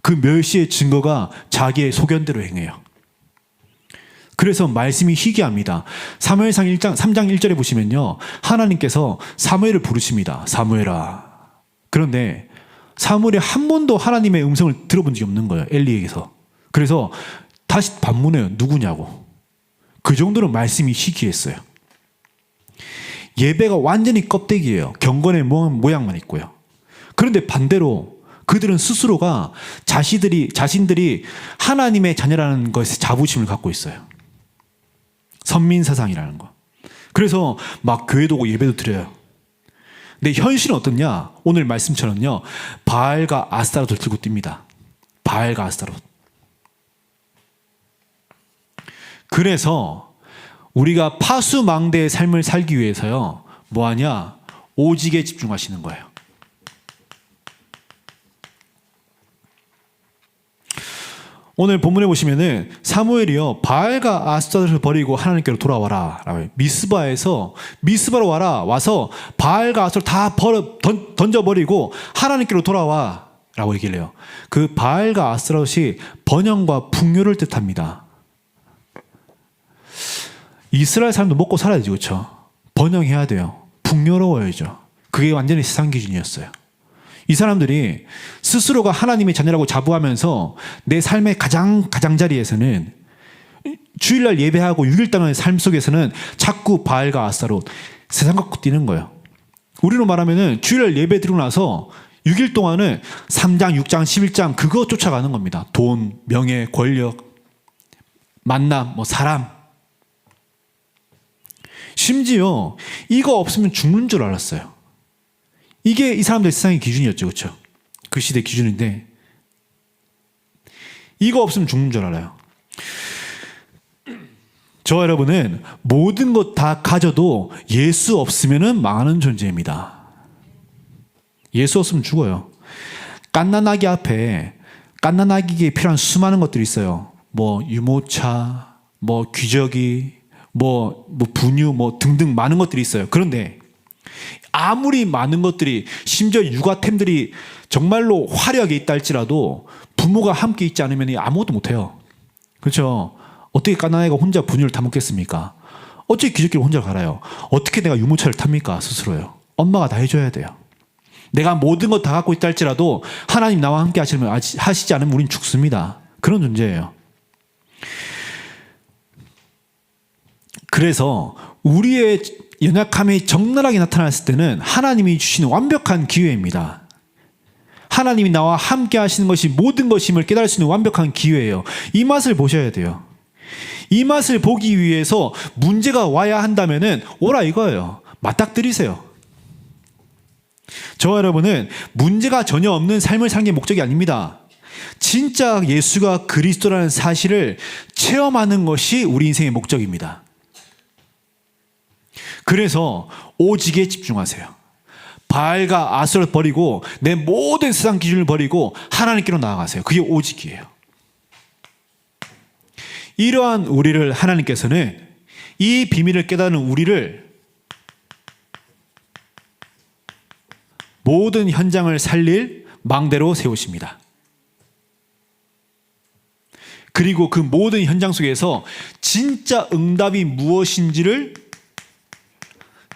그 멸시의 증거가 자기의 소견대로 행해요. 그래서 말씀이 희귀합니다. 사무엘상 3장 1절에 보시면요, 하나님께서 사무엘을 부르십니다. 사무엘아. 그런데 사무엘이 한 번도 하나님의 음성을 들어본 적이 없는 거예요, 엘리에게서. 그래서 다시 반문해요. 누구냐고. 그 정도로 말씀이 희귀했어요. 예배가 완전히 껍데기예요. 경건의 모양만 있고요. 그런데 반대로 그들은 스스로가 자신들이 하나님의 자녀라는 것에 자부심을 갖고 있어요. 선민사상이라는 거. 그래서 막 교회도 오고 예배도 드려요. 근데 현실은 어떻냐? 오늘 말씀처럼요, 바알과 아스타롯을 들고 뜁니다. 바알과 아스타롯. 그래서 우리가 파수망대의 삶을 살기 위해서요, 뭐하냐? 오직에 집중하시는 거예요. 오늘 본문에 보시면은 사무엘이요, 바알과 아스타롯을 버리고 하나님께로 돌아와라. 미스바로 와라. 와서 바알과 아스타롯 다 던져버리고 하나님께로 돌아와. 라고 얘기를 해요. 그 바알과 아스타롯이 번영과 풍요를 뜻합니다. 이스라엘 사람도 먹고 살아야죠. 그렇죠? 번영해야 돼요. 풍요로워야죠. 그게 완전히 세상 기준이었어요. 이 사람들이 스스로가 하나님의 자녀라고 자부하면서 내 삶의 가장자리에서는, 주일날 예배하고 6일 동안의 삶 속에서는 자꾸 바알과 아스타롯, 세상 갖고 뛰는 거예요. 우리로 말하면은 주일날 예배 드리고 나서 6일 동안은 3장, 6장, 11장 그거 쫓아가는 겁니다. 돈, 명예, 권력, 만남, 사람. 심지어 이거 없으면 죽는 줄 알았어요. 이게 이 사람들 세상의 기준이었죠. 그렇죠? 그 시대 기준인데 이거 없으면 죽는 줄 알아요. 저와 여러분은 모든 것 다 가져도 예수 없으면 망하는 존재입니다. 예수 없으면 죽어요. 갓난아기 앞에 갓난아기에게 필요한 수많은 것들이 있어요. 유모차, 귀저귀, 분유, 등등 많은 것들이 있어요. 그런데 아무리 많은 것들이, 심지어 육아템들이 정말로 화려하게 있다 할지라도 부모가 함께 있지 않으면 아무것도 못해요. 그렇죠? 어떻게 갓난아이가 혼자 분유를 타 먹겠습니까? 어떻게 기저귀를 혼자 갈아요? 어떻게 내가 유모차를 탑니까? 스스로요. 엄마가 다 해줘야 돼요. 내가 모든 것 다 갖고 있다 할지라도 하나님 나와 함께 하시지 않으면 우린 죽습니다. 그런 존재예요. 그래서 우리의 연약함이 적나라하게 나타났을 때는 하나님이 주시는 완벽한 기회입니다. 하나님이 나와 함께 하시는 것이 모든 것임을 깨달을 수 있는 완벽한 기회예요. 이 맛을 보셔야 돼요. 이 맛을 보기 위해서 문제가 와야 한다면은 오라 이거예요. 맞닥뜨리세요. 저와 여러분은 문제가 전혀 없는 삶을 사는 게 목적이 아닙니다. 진짜 예수가 그리스도라는 사실을 체험하는 것이 우리 인생의 목적입니다. 그래서 오직에 집중하세요. 바알과 아스타롯 버리고 내 모든 세상 기준을 버리고 하나님께로 나아가세요. 그게 오직이에요. 이러한 우리를 하나님께서는, 이 비밀을 깨닫는 우리를 모든 현장을 살릴 망대로 세우십니다. 그리고 그 모든 현장 속에서 진짜 응답이 무엇인지를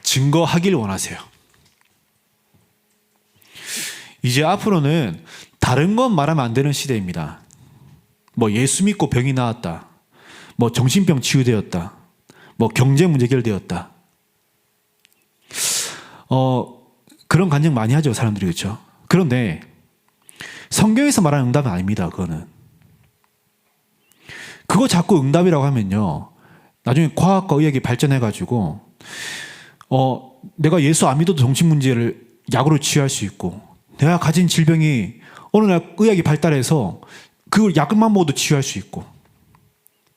증거하길 원하세요. 이제 앞으로는 다른 건 말하면 안 되는 시대입니다. 예수 믿고 병이 나았다. 정신병 치유되었다. 경제 문제 해결되었다. 그런 간증 많이 하죠, 사람들이. 그렇죠? 그런데 성경에서 말하는 응답은 아닙니다. 그거 자꾸 응답이라고 하면요, 나중에 과학과 의학이 발전해가지고 내가 예수 안 믿어도 정신 문제를 약으로 치유할 수 있고, 내가 가진 질병이 어느 날 의학이 발달해서 그걸 약만 먹어도 치유할 수 있고,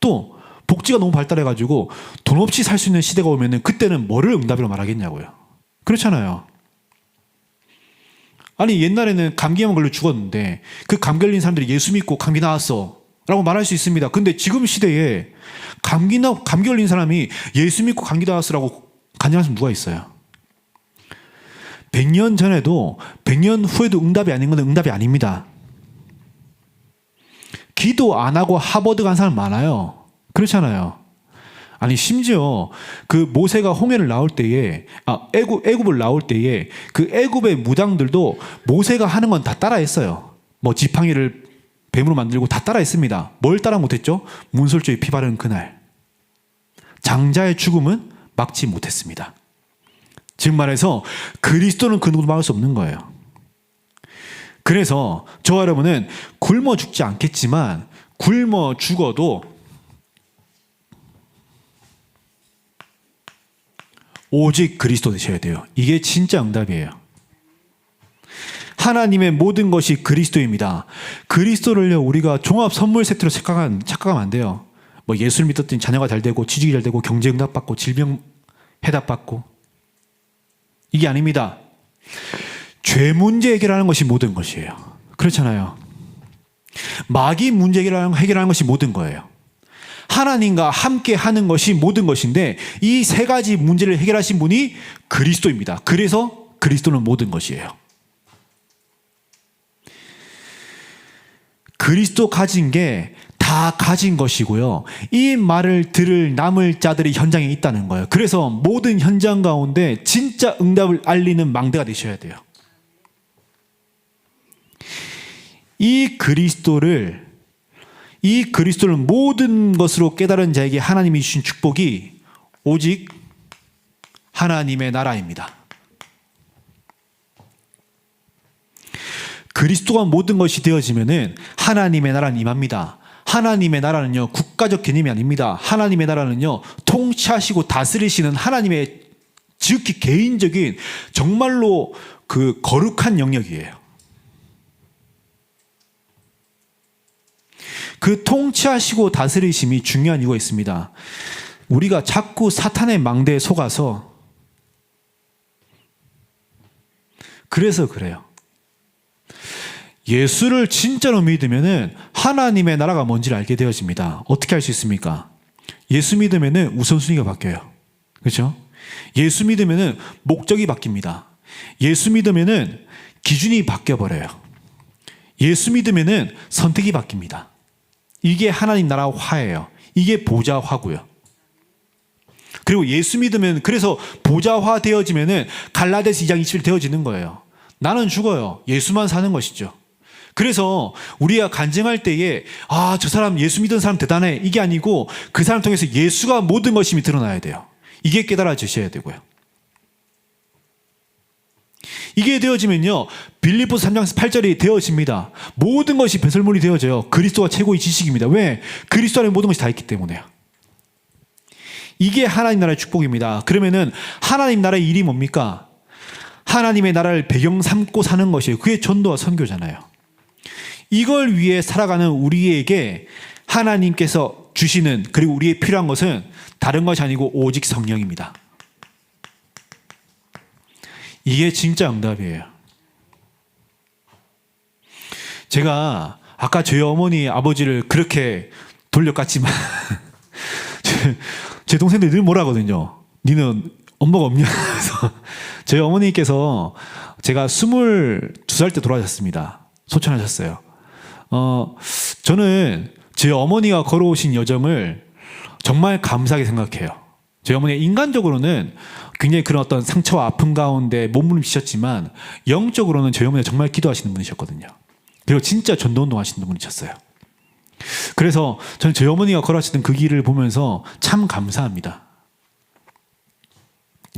또 복지가 너무 발달해가지고 돈 없이 살 수 있는 시대가 오면은 그때는 뭐를 응답이라고 말하겠냐고요. 그렇잖아요. 아니, 옛날에는 감기에만 걸려 죽었는데 그 감기 걸린 사람들이 예수 믿고 감기 나았어 라고 말할 수 있습니다. 근데 지금 시대에 감기 걸린 사람이 예수 믿고 감기 나았어라고 간증하는 사람 누가 있어요? 100년 전에도 100년 후에도 응답이 아닌 건 응답이 아닙니다. 기도 안 하고 하버드 간 사람 많아요. 그렇잖아요. 아니, 심지어 그 모세가 홍해를 나올 때에, 애굽을 나올 때에 그 애굽의 무당들도 모세가 하는 건 다 따라했어요. 뭐 지팡이를 뱀으로 만들고 다 따라했습니다. 뭘 따라 못했죠? 문설주에 피 바른 그날. 장자의 죽음은 막지 못했습니다. 즉 말해서 그리스도는 그 누구도 막을 수 없는 거예요. 그래서 저와 여러분은 굶어 죽지 않겠지만 굶어 죽어도 오직 그리스도 되셔야 돼요. 이게 진짜 응답이에요. 하나님의 모든 것이 그리스도입니다. 그리스도를요, 우리가 종합 선물 세트로 착각하면 안 돼요. 뭐 예수를 믿었더니 자녀가 잘 되고 취직이 잘 되고 경제 응답 받고 질병 해답 받고, 이게 아닙니다. 죄 문제 해결하는 것이 모든 것이에요. 그렇잖아요. 마귀 문제 해결하는 것이 모든 거예요. 하나님과 함께 하는 것이 모든 것인데 이 세 가지 문제를 해결하신 분이 그리스도입니다. 그래서 그리스도는 모든 것이에요. 그리스도 가진 게 다 가진 것이고요. 이 말을 들을 남을 자들이 현장에 있다는 거예요. 그래서 모든 현장 가운데 진짜 응답을 알리는 망대가 되셔야 돼요. 이 그리스도를 모든 것으로 깨달은 자에게 하나님이 주신 축복이 오직 하나님의 나라입니다. 그리스도가 모든 것이 되어지면은 하나님의 나라는 임합니다. 하나님의 나라는요, 국가적 개념이 아닙니다. 하나님의 나라는요, 통치하시고 다스리시는 하나님의 지극히 개인적인 정말로 그 거룩한 영역이에요. 그 통치하시고 다스리심이 중요한 이유가 있습니다. 우리가 자꾸 사탄의 망대에 속아서, 그래서 그래요. 예수를 진짜로 믿으면은 하나님의 나라가 뭔지를 알게 되어집니다. 어떻게 알 수 있습니까? 예수 믿으면은 우선순위가 바뀌어요. 그렇죠? 예수 믿으면은 목적이 바뀝니다. 예수 믿으면은 기준이 바뀌어 버려요. 예수 믿으면은 선택이 바뀝니다. 이게 하나님 나라 화예요. 이게 보좌화고요. 그리고 예수 믿으면, 그래서 보좌화 되어지면은 갈라디아서 2장 20일 되어지는 거예요. 나는 죽어요. 예수만 사는 것이죠. 그래서 우리가 간증할 때에 저 사람 예수 믿은 사람 대단해, 이게 아니고 그 사람 통해서 예수가 모든 것임이 드러나야 돼요. 이게 깨달아지셔야 되고요. 이게 되어지면요, 빌립보서 3장 8절이 되어집니다. 모든 것이 배설물이 되어져요. 그리스도가 최고의 지식입니다. 왜? 그리스도 안에 모든 것이 다 있기 때문에요. 이게 하나님 나라의 축복입니다. 그러면은 하나님 나라의 일이 뭡니까? 하나님의 나라를 배경 삼고 사는 것이에요. 그게 전도와 선교잖아요. 이걸 위해 살아가는 우리에게 하나님께서 주시는, 그리고 우리의 필요한 것은 다른 것이 아니고 오직 성령입니다. 이게 진짜 응답이에요. 제가 아까 저희 어머니 아버지를 그렇게 돌려깠지만 제 동생들이 늘 뭐라 하거든요. 니는 엄마가 없냐? 그래서 저희 어머니께서 제가 22살 때 돌아가셨습니다. 소천하셨어요. 저는 제 어머니가 걸어오신 여정을 정말 감사하게 생각해요. 저희 어머니가 인간적으로는 굉장히 그런 어떤 상처와 아픔 가운데 몸부림치셨지만 영적으로는 저희 어머니가 정말 기도하시는 분이셨거든요. 그리고 진짜 전도운동 하시는 분이셨어요. 그래서 저는 저희 어머니가 걸어가시던 그 길을 보면서 참 감사합니다.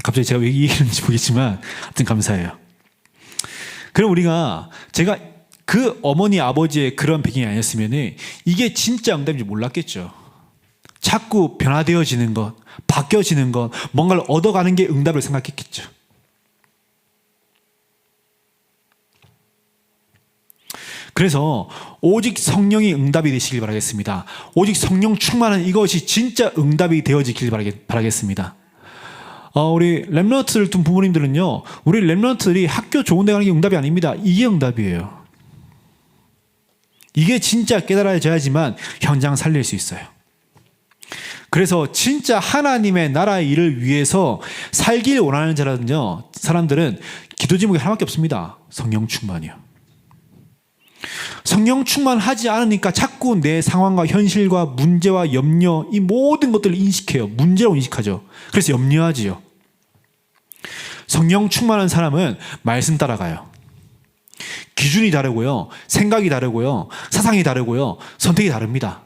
갑자기 제가 왜 이 얘기를 했는지 모르겠지만 하여튼 감사해요. 그럼 우리가 제가 그 어머니 아버지의 그런 배경이 아니었으면 이게 진짜 응답인지 몰랐겠죠. 자꾸 변화되어지는 것, 바뀌어지는 것, 뭔가를 얻어가는 게 응답을 생각했겠죠. 그래서 오직 성령이 응답이 되시길 바라겠습니다. 오직 성령 충만한 이것이 진짜 응답이 되어지길 바라겠습니다. 우리 렘넌트들 둔 부모님들은요, 우리 렘넌트들이 학교 좋은 데 가는 게 응답이 아닙니다. 이게 응답이에요. 이게 진짜 깨달아져야지만 현장 살릴 수 있어요. 그래서 진짜 하나님의 나라의 일을 위해서 살길 원하는 사람들은 기도 제목이 하나밖에 없습니다. 성령 충만이요. 성령 충만하지 않으니까 자꾸 내 상황과 현실과 문제와 염려, 이 모든 것들을 인식해요. 문제로 인식하죠. 그래서 염려하지요. 성령 충만한 사람은 말씀 따라가요. 기준이 다르고요, 생각이 다르고요, 사상이 다르고요, 선택이 다릅니다.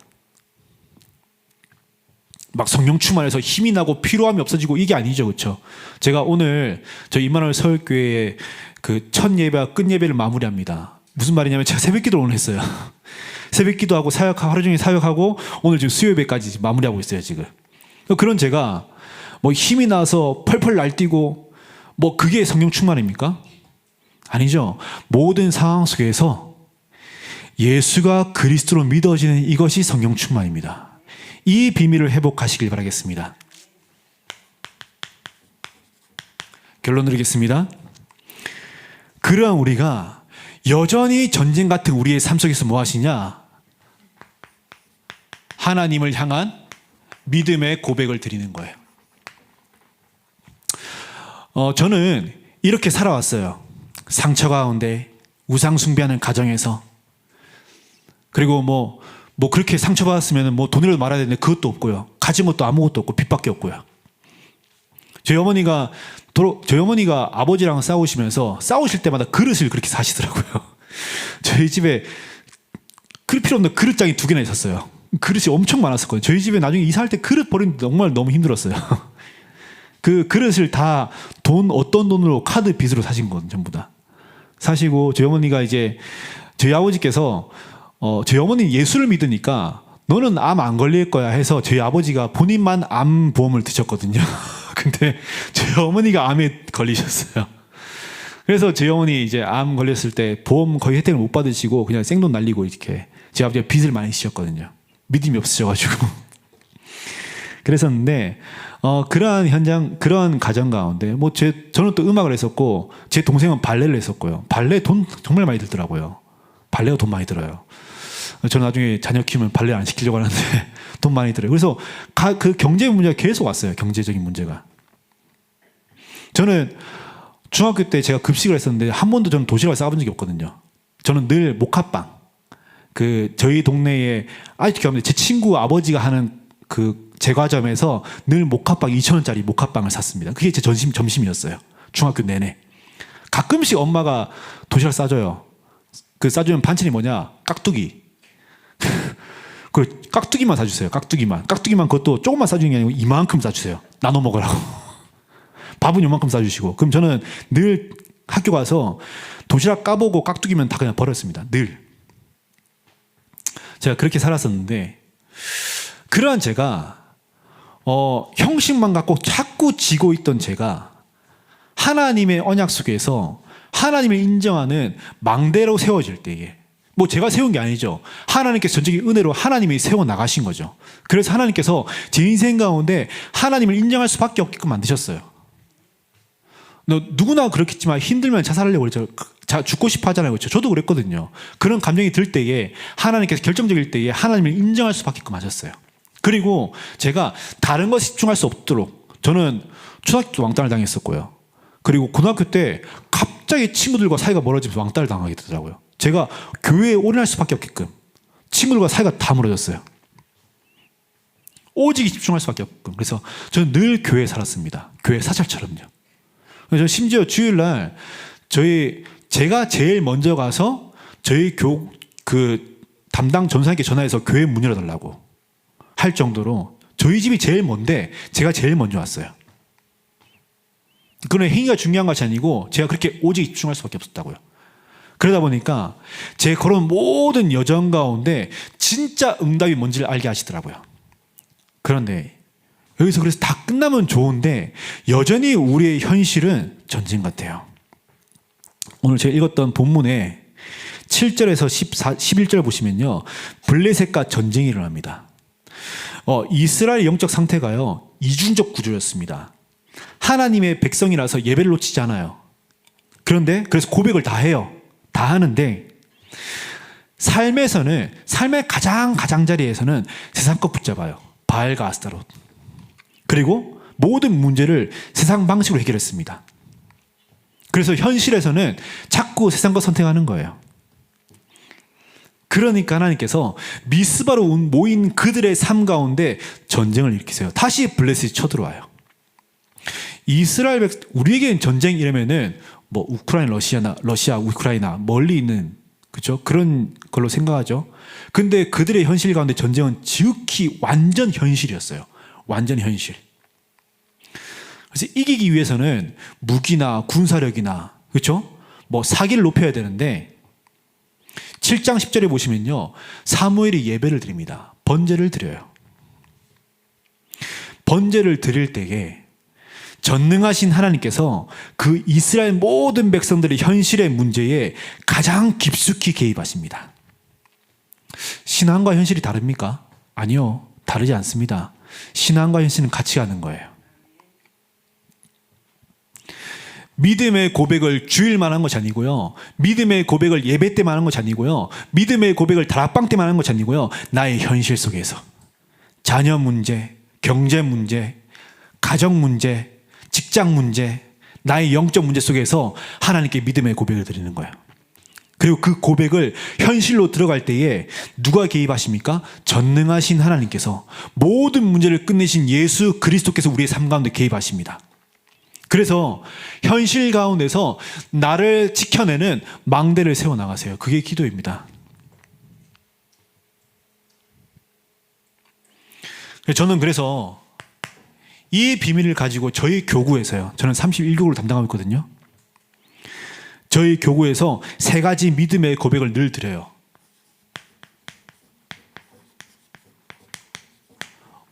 막 성령 충만해서 힘이 나고 피로함이 없어지고 이게 아니죠, 그렇죠? 제가 오늘 저희 임마누엘 서울교회의 그 첫 예배와 끝 예배를 마무리합니다. 무슨 말이냐면 제가 새벽기도 오늘 했어요. 새벽기도하고 사역하고 하루 종일 사역하고 오늘 지금 수요예배까지 마무리하고 있어요, 지금. 그런 제가 뭐 힘이 나서 펄펄 날뛰고 뭐 그게 성령 충만입니까? 아니죠. 모든 상황 속에서 예수가 그리스도로 믿어지는 이것이 성령 충만입니다. 이 비밀을 회복하시길 바라겠습니다. 결론 드리겠습니다. 그러한 우리가 여전히 전쟁 같은 우리의 삶 속에서 뭐 하시냐? 하나님을 향한 믿음의 고백을 드리는 거예요. 저는 이렇게 살아왔어요. 상처 가운데, 우상 숭배하는 가정에서. 그리고 뭐 그렇게 상처받았으면 뭐 돈이라도 말아야 되는데 그것도 없고요. 가진 것도 아무것도 없고 빚밖에 없고요. 저희 어머니가 아버지랑 싸우실 때마다 그릇을 그렇게 사시더라고요. 저희 집에 그릇 필요 없는 그릇장이 2개나 있었어요. 그릇이 엄청 많았었거든요. 저희 집에 나중에 이사할 때 그릇 버리는 게 정말 너무 힘들었어요. 그 그릇을 다 어떤 돈으로 카드 빚으로 사신 거거든요. 전부 다. 사시고 저희 어머니가 이제 저희 아버지께서 저희 어머니 예수를 믿으니까 너는 암 안 걸릴 거야 해서 저희 아버지가 본인만 암 보험을 드셨거든요. 근데 저희 어머니가 암에 걸리셨어요. 그래서 저희 어머니 이제 암 걸렸을 때 보험 거의 혜택을 못 받으시고 그냥 생돈 날리고 이렇게 저희 아버지가 빚을 많이 지셨거든요. 믿음이 없으셔가지고. 그랬었는데 그러한 가정 가운데 저는 또 음악을 했었고 제 동생은 발레를 했었고요. 발레 돈 정말 많이 들더라고요. 발레가 돈 많이 들어요. 저는 나중에 자녀 키우면 발레 안 시키려고 하는데 돈 많이 들어요. 그래서 그 경제 문제가 계속 왔어요. 경제적인 문제가. 저는 중학교 때 제가 급식을 했었는데 한 번도 저는 도시락을 싸본 적이 없거든요. 저는 늘 목합빵. 저희 동네에 아직도 기억합니다. 제 친구 아버지가 하는 그 제과점에서 늘 목합빵 2,000원짜리 목합빵을 샀습니다. 그게 제 점심이었어요. 중학교 내내. 가끔씩 엄마가 도시락 싸줘요. 그 싸주면 반찬이 뭐냐? 깍두기. 그 깍두기만 사주세요. 깍두기만 그것도 조금만 싸주는 게 아니고 이만큼 싸주세요. 나눠 먹으라고. 밥은 요만큼 싸주시고. 그럼 저는 늘 학교 가서 도시락 까보고 깍두기면 다 그냥 버렸습니다. 늘. 제가 그렇게 살았었는데 그러한 제가 형식만 갖고 자꾸 지고 있던 제가 하나님의 언약 속에서 하나님을 인정하는 망대로 세워질 때에 제가 세운 게 아니죠. 하나님께서 전적인 은혜로 하나님이 세워나가신 거죠. 그래서 하나님께서 제 인생 가운데 하나님을 인정할 수밖에 없게끔 만드셨어요. 누구나 그렇겠지만 힘들면 자살하려고 그랬죠. 죽고 싶어 하잖아요. 그렇죠? 저도 그랬거든요. 그런 감정이 들 때에 하나님께서 결정적일 때에 하나님을 인정할 수밖에끔 하셨어요. 그리고 제가 다른 것에 집중할 수 없도록 저는 초등학교 때 왕따를 당했었고요. 그리고 고등학교 때 갑자기 친구들과 사이가 멀어지면서 왕따를 당하게 되더라고요. 제가 교회에 올인할 수밖에 없게끔 친구들과 사이가 다 멀어졌어요. 오직 집중할 수밖에 없게끔. 그래서 저는 늘 교회에 살았습니다. 교회 사찰처럼요. 그래서 심지어 주일날 제가 제일 먼저 가서 저희 담당 전사님께 전화해서 교회 문 열어달라고 할 정도로 저희 집이 제일 먼데 제가 제일 먼저 왔어요. 그런 행위가 중요한 것이 아니고 제가 그렇게 오직 집중할 수밖에 없었다고요. 그러다 보니까 제 걸어온 모든 여정 가운데 진짜 응답이 뭔지를 알게 하시더라고요. 그런데 여기서 그래서 다 끝나면 좋은데 여전히 우리의 현실은 전쟁 같아요. 오늘 제가 읽었던 본문에 7절에서 11절 보시면요. 블레셋과 전쟁이 일어납니다. 이스라엘 영적 상태가요. 이중적 구조였습니다. 하나님의 백성이라서 예배를 놓치지 않아요. 그런데 그래서 고백을 다 해요. 다 하는데 삶에서는 삶의 가장자리에서는 세상 것 붙잡아요. 바알과 아스타롯. 그리고 모든 문제를 세상 방식으로 해결했습니다. 그래서 현실에서는 자꾸 세상 것 선택하는 거예요. 그러니까 하나님께서 미스바로 모인 그들의 삶 가운데 전쟁을 일으키세요. 다시 블레셋이 쳐들어와요. 이스라엘 우리에게는 전쟁 이러면은 뭐 우크라이나 러시아 우크라이나 멀리 있는 그렇죠? 그런 걸로 생각하죠. 근데 그들의 현실 가운데 전쟁은 지극히 완전 현실이었어요. 완전 현실. 그래서 이기기 위해서는 무기나 군사력이나 그렇죠? 뭐 사기를 높여야 되는데 7장 10절에 보시면요. 사무엘이 예배를 드립니다. 번제를 드려요. 번제를 드릴 때에 전능하신 하나님께서 그 이스라엘 모든 백성들의 현실의 문제에 가장 깊숙이 개입하십니다. 신앙과 현실이 다릅니까? 아니요. 다르지 않습니다. 신앙과 현실은 같이 가는 거예요. 믿음의 고백을 주일만 한 것이 아니고요. 믿음의 고백을 예배 때만 하는 것이 아니고요. 믿음의 고백을 다락방 때만 하는 것이 아니고요. 나의 현실 속에서 자녀 문제, 경제 문제, 가정 문제, 직장 문제, 나의 영적 문제 속에서 하나님께 믿음의 고백을 드리는 거예요. 그리고 그 고백을 현실로 들어갈 때에 누가 개입하십니까? 전능하신 하나님께서 모든 문제를 끝내신 예수 그리스도께서 우리의 삶 가운데 개입하십니다. 그래서 현실 가운데서 나를 지켜내는 망대를 세워나가세요. 그게 기도입니다. 저는 그래서 이 비밀을 가지고 저희 교구에서요. 저는 31교구를 담당하고 있거든요. 저희 교구에서 3가지 믿음의 고백을 늘 드려요.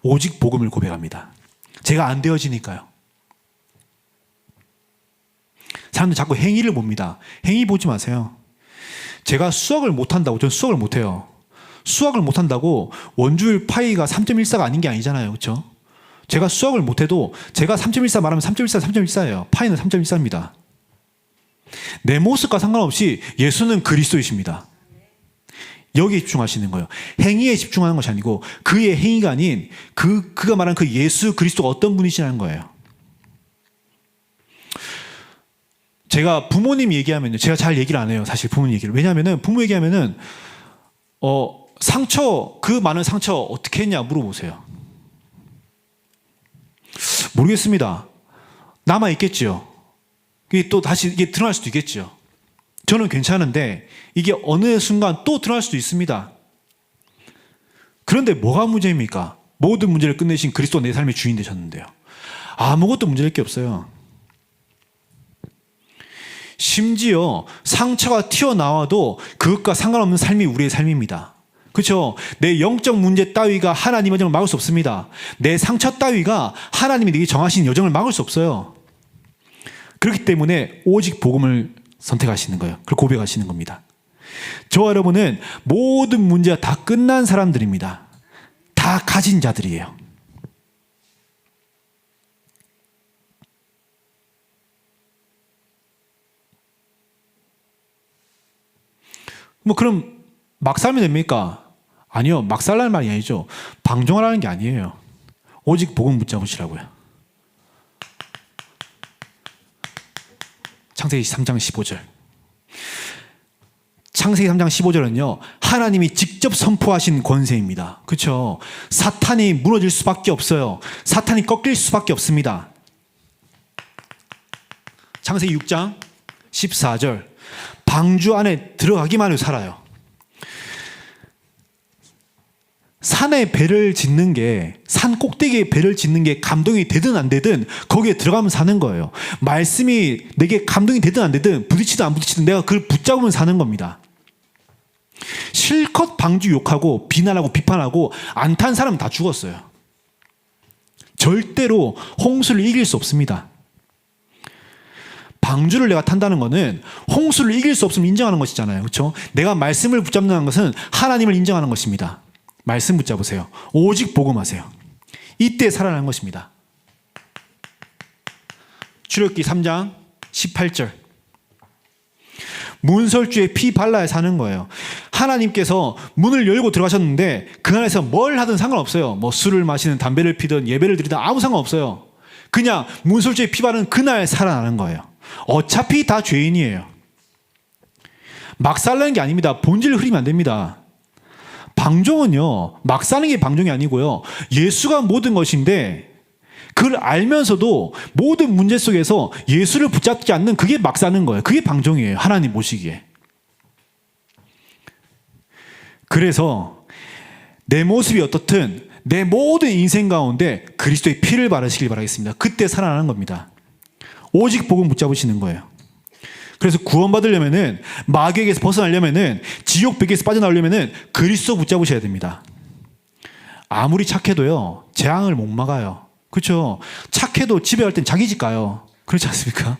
오직 복음을 고백합니다. 제가 안 되어지니까요. 사람들 자꾸 행위를 봅니다. 행위 보지 마세요. 제가 수학을 못한다고, 전 수학을 못해요. 수학을 못한다고 원주율 파이가 3.14가 아닌 게 아니잖아요. 그렇죠? 제가 수학을 못해도 제가 3.14 말하면 3.14, 3.14예요. 파이는 3.14입니다. 내 모습과 상관없이 예수는 그리스도이십니다. 여기에 집중하시는 거예요. 행위에 집중하는 것이 아니고 그의 행위가 아닌 그가 말한 그 예수 그리스도가 어떤 분이시라는 거예요. 제가 부모님 얘기하면요. 제가 잘 얘기를 안 해요. 사실 부모님 얘기를. 왜냐하면은 부모 얘기하면은 상처, 그 많은 상처 어떻게 했냐 물어보세요. 모르겠습니다. 남아 있겠지요. 이게 또 다시 이게 드러날 수도 있겠지요. 저는 괜찮은데 이게 어느 순간 또 드러날 수도 있습니다. 그런데 뭐가 문제입니까? 모든 문제를 끝내신 그리스도 내 삶의 주인 되셨는데요. 아무것도 문제될 게 없어요. 심지어 상처가 튀어나와도 그것과 상관없는 삶이 우리의 삶입니다. 그렇죠? 내 영적 문제 따위가 하나님의 여정을 막을 수 없습니다. 내 상처 따위가 하나님이 내게 정하신 여정을 막을 수 없어요. 그렇기 때문에 오직 복음을 선택하시는 거예요. 그걸 고백하시는 겁니다. 저와 여러분은 모든 문제가 다 끝난 사람들입니다. 다 가진 자들이에요. 뭐 그럼 막 살면 됩니까? 아니요. 막 살라는 말이 아니죠. 방종하라는 게 아니에요. 오직 복음 붙잡으시라고요. 창세기 3장 15절. 창세기 3장 15절은요. 하나님이 직접 선포하신 권세입니다. 그렇죠? 사탄이 무너질 수밖에 없어요. 사탄이 꺾일 수밖에 없습니다. 창세기 6장 14절. 방주 안에 들어가기만 해도 살아요. 산에 배를 짓는 게, 산 꼭대기에 배를 짓는 게 감동이 되든 안 되든 거기에 들어가면 사는 거예요. 말씀이 내게 감동이 되든 안 되든 부딪히든 안 부딪히든 내가 그걸 붙잡으면 사는 겁니다. 실컷 방주 욕하고 비난하고 비판하고 안 탄 사람은 다 죽었어요. 절대로 홍수를 이길 수 없습니다. 방주를 내가 탄다는 것은 홍수를 이길 수 없음을 인정하는 것이잖아요. 그렇죠? 내가 말씀을 붙잡는 것은 하나님을 인정하는 것입니다. 말씀 붙잡으세요. 오직 복음하세요. 이때 살아나는 것입니다. 출애굽기 3장 18절. 문설주에 피 발라야 사는 거예요. 하나님께서 문을 열고 들어가셨는데 그 안에서 뭘 하든 상관없어요. 뭐 술을 마시든 담배를 피든 예배를 드리든 아무 상관없어요. 그냥 문설주에 피 바른 그날 살아나는 거예요. 어차피 다 죄인이에요. 막 살라는 게 아닙니다. 본질을 흐리면 안 됩니다. 방종은요, 막 사는 게 방종이 아니고요. 예수가 모든 것인데 그걸 알면서도 모든 문제 속에서 예수를 붙잡지 않는 그게 막 사는 거예요. 그게 방종이에요. 하나님 보시기에. 그래서 내 모습이 어떻든 내 모든 인생 가운데 그리스도의 피를 바르시길 바라겠습니다. 그때 살아나는 겁니다. 오직 복음 붙잡으시는 거예요. 그래서 구원받으려면은, 마귀에게서 벗어나려면은, 지옥 벽에서 빠져나오려면은 그리스도 붙잡으셔야 됩니다. 아무리 착해도요, 재앙을 못 막아요. 그렇죠? 착해도 집에 갈 땐 자기 집 가요. 그렇지 않습니까?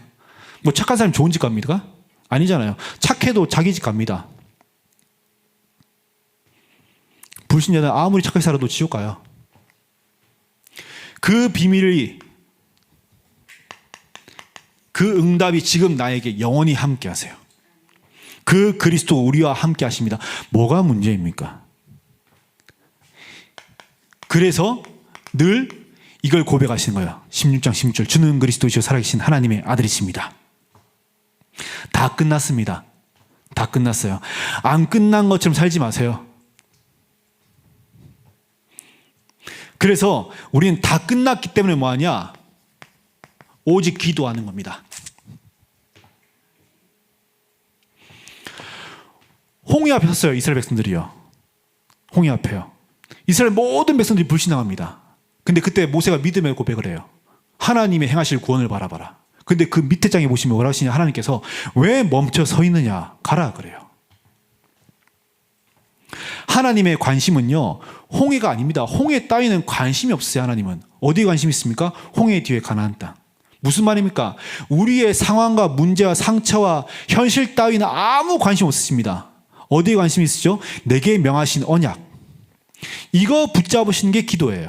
뭐 착한 사람이 좋은 집 갑니까? 아니잖아요. 착해도 자기 집 갑니다. 불신자는 아무리 착하게 살아도 지옥 가요. 그 비밀이, 그 응답이 지금 나에게 영원히 함께 하세요. 그 그리스도 우리와 함께 하십니다. 뭐가 문제입니까? 그래서 늘 이걸 고백하시는 거예요. 16장 16절. 주는 그리스도이시오 살아계신 하나님의 아들이십니다. 다 끝났습니다. 다 끝났어요. 안 끝난 것처럼 살지 마세요. 그래서 우리는 다 끝났기 때문에 뭐하냐? 오직 기도하는 겁니다. 홍해 앞에 섰어요. 이스라엘 백성들이요. 홍해 앞에요. 이스라엘 모든 백성들이 불신앙합니다. 근데 그때 모세가 믿음의 고백을 해요. 하나님의 행하실 구원을 바라봐라. 근데 그 밑에 장에 보시면 뭐라 하시냐? 하나님께서 왜 멈춰 서 있느냐? 가라 그래요. 하나님의 관심은요, 홍해가 아닙니다. 홍해 따위는 관심이 없으세요. 하나님은 어디에 관심이 있습니까? 홍해 뒤에 가나안 땅. 무슨 말입니까? 우리의 상황과 문제와 상처와 현실 따위는 아무 관심 없으십니다. 어디에 관심이 있으시죠? 내게 명하신 언약. 이거 붙잡으시는 게 기도예요.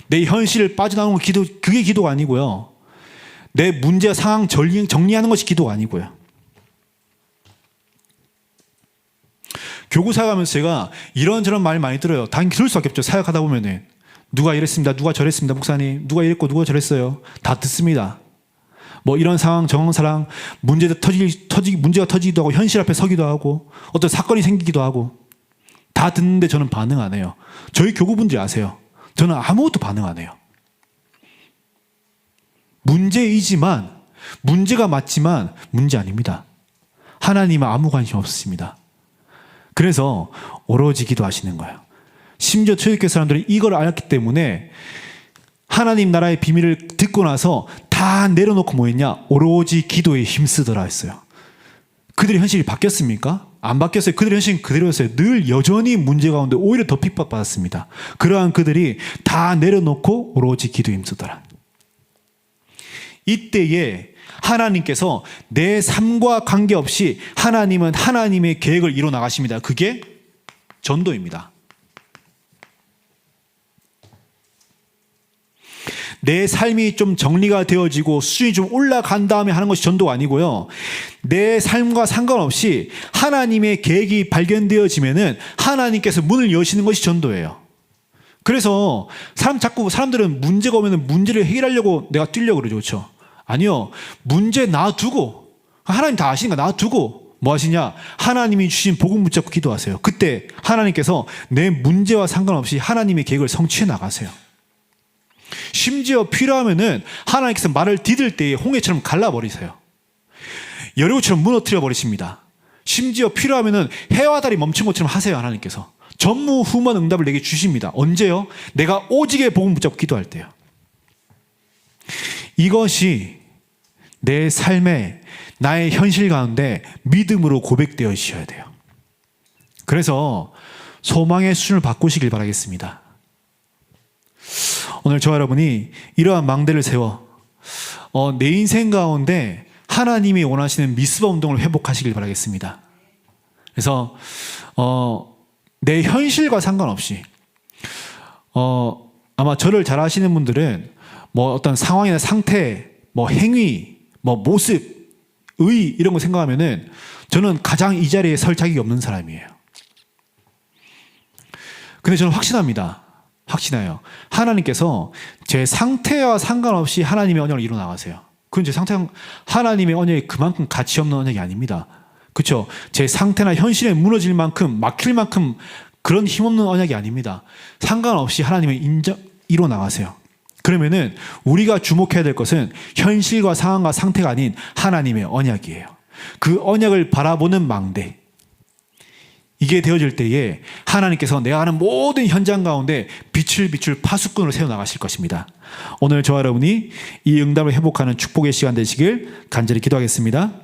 내 현실을 빠져나오는 기도, 그게 기도가 아니고요. 내 문제와 상황 정리하는 것이 기도가 아니고요. 교구 사역하면서 제가 이런저런 말 많이 들어요. 당연히 들을 수밖에 없죠. 사역하다 보면은. 누가 이랬습니다. 누가 저랬습니다. 목사님. 누가 이랬고 누가 저랬어요. 다 듣습니다. 뭐 이런 상황, 저런 상황, 문제가 터지기도 하고 현실 앞에 서기도 하고 어떤 사건이 생기기도 하고 다 듣는데 저는 반응 안 해요. 저희 교구분들이 아세요. 저는 아무것도 반응 안 해요. 문제이지만, 문제가 맞지만 문제 아닙니다. 하나님은 아무 관심 없으십니다. 그래서 오로지 기도하시는 거예요. 심지어 초대교회 사람들은 이걸 알았기 때문에 하나님 나라의 비밀을 듣고 나서 다 내려놓고 뭐 했냐? 오로지 기도에 힘쓰더라 했어요. 그들의 현실이 바뀌었습니까? 안 바뀌었어요. 그들의 현실은 그대로였어요. 늘 여전히 문제 가운데 오히려 더 핍박받았습니다. 그러한 그들이 다 내려놓고 오로지 기도에 힘쓰더라. 이때에 하나님께서 내 삶과 관계없이 하나님은 하나님의 계획을 이뤄 나가십니다. 그게 전도입니다. 내 삶이 좀 정리가 되어지고 수준이 좀 올라간 다음에 하는 것이 전도가 아니고요. 내 삶과 상관없이 하나님의 계획이 발견되어지면은 하나님께서 문을 여시는 것이 전도예요. 그래서 사람들은 문제가 오면 문제를 해결하려고 내가 뛰려고 그러죠. 그렇죠? 아니요. 문제 놔두고, 하나님 다 아시니까 놔두고 뭐 하시냐? 하나님이 주신 복음 붙잡고 기도하세요. 그때 하나님께서 내 문제와 상관없이 하나님의 계획을 성취해 나가세요. 심지어 필요하면은 하나님께서 말을 디딜 때에 홍해처럼 갈라버리세요. 여리고처럼 무너뜨려 버리십니다. 심지어 필요하면은 해와 달이 멈춘 것처럼 하세요. 하나님께서 전무후무한 응답을 내게 주십니다. 언제요? 내가 오직의 복음 붙잡고 기도할 때요. 이것이 내 삶에 나의 현실 가운데 믿음으로 고백되어지셔야 돼요. 그래서 소망의 수준을 바꾸시길 바라겠습니다. 오늘 저와 여러분이 이러한 망대를 세워 내 인생 가운데 하나님이 원하시는 미스바 운동을 회복하시길 바라겠습니다. 그래서 내 현실과 상관없이 아마 저를 잘 아시는 분들은 뭐 어떤 상황이나 상태, 뭐 행위, 뭐 모습, 의 이런 거 생각하면은 저는 가장 이 자리에 설 자격이 없는 사람이에요. 근데 저는 확신해요. 하나님께서 제 상태와 상관없이 하나님의 언약을 이루어 나가세요. 그건 제 상태, 하나님의 언약이 그만큼 가치 없는 언약이 아닙니다. 그렇죠? 제 상태나 현실에 무너질 만큼, 막힐 만큼 그런 힘없는 언약이 아닙니다. 상관없이 하나님의 이루어 나가세요. 그러면은 우리가 주목해야 될 것은 현실과 상황과 상태가 아닌 하나님의 언약이에요. 그 언약을 바라보는 망대. 이게 되어질 때에 하나님께서 내가 하는 모든 현장 가운데 빛을 비출 파수꾼으로 세워나가실 것입니다. 오늘 저와 여러분이 이 응답을 회복하는 축복의 시간 되시길 간절히 기도하겠습니다.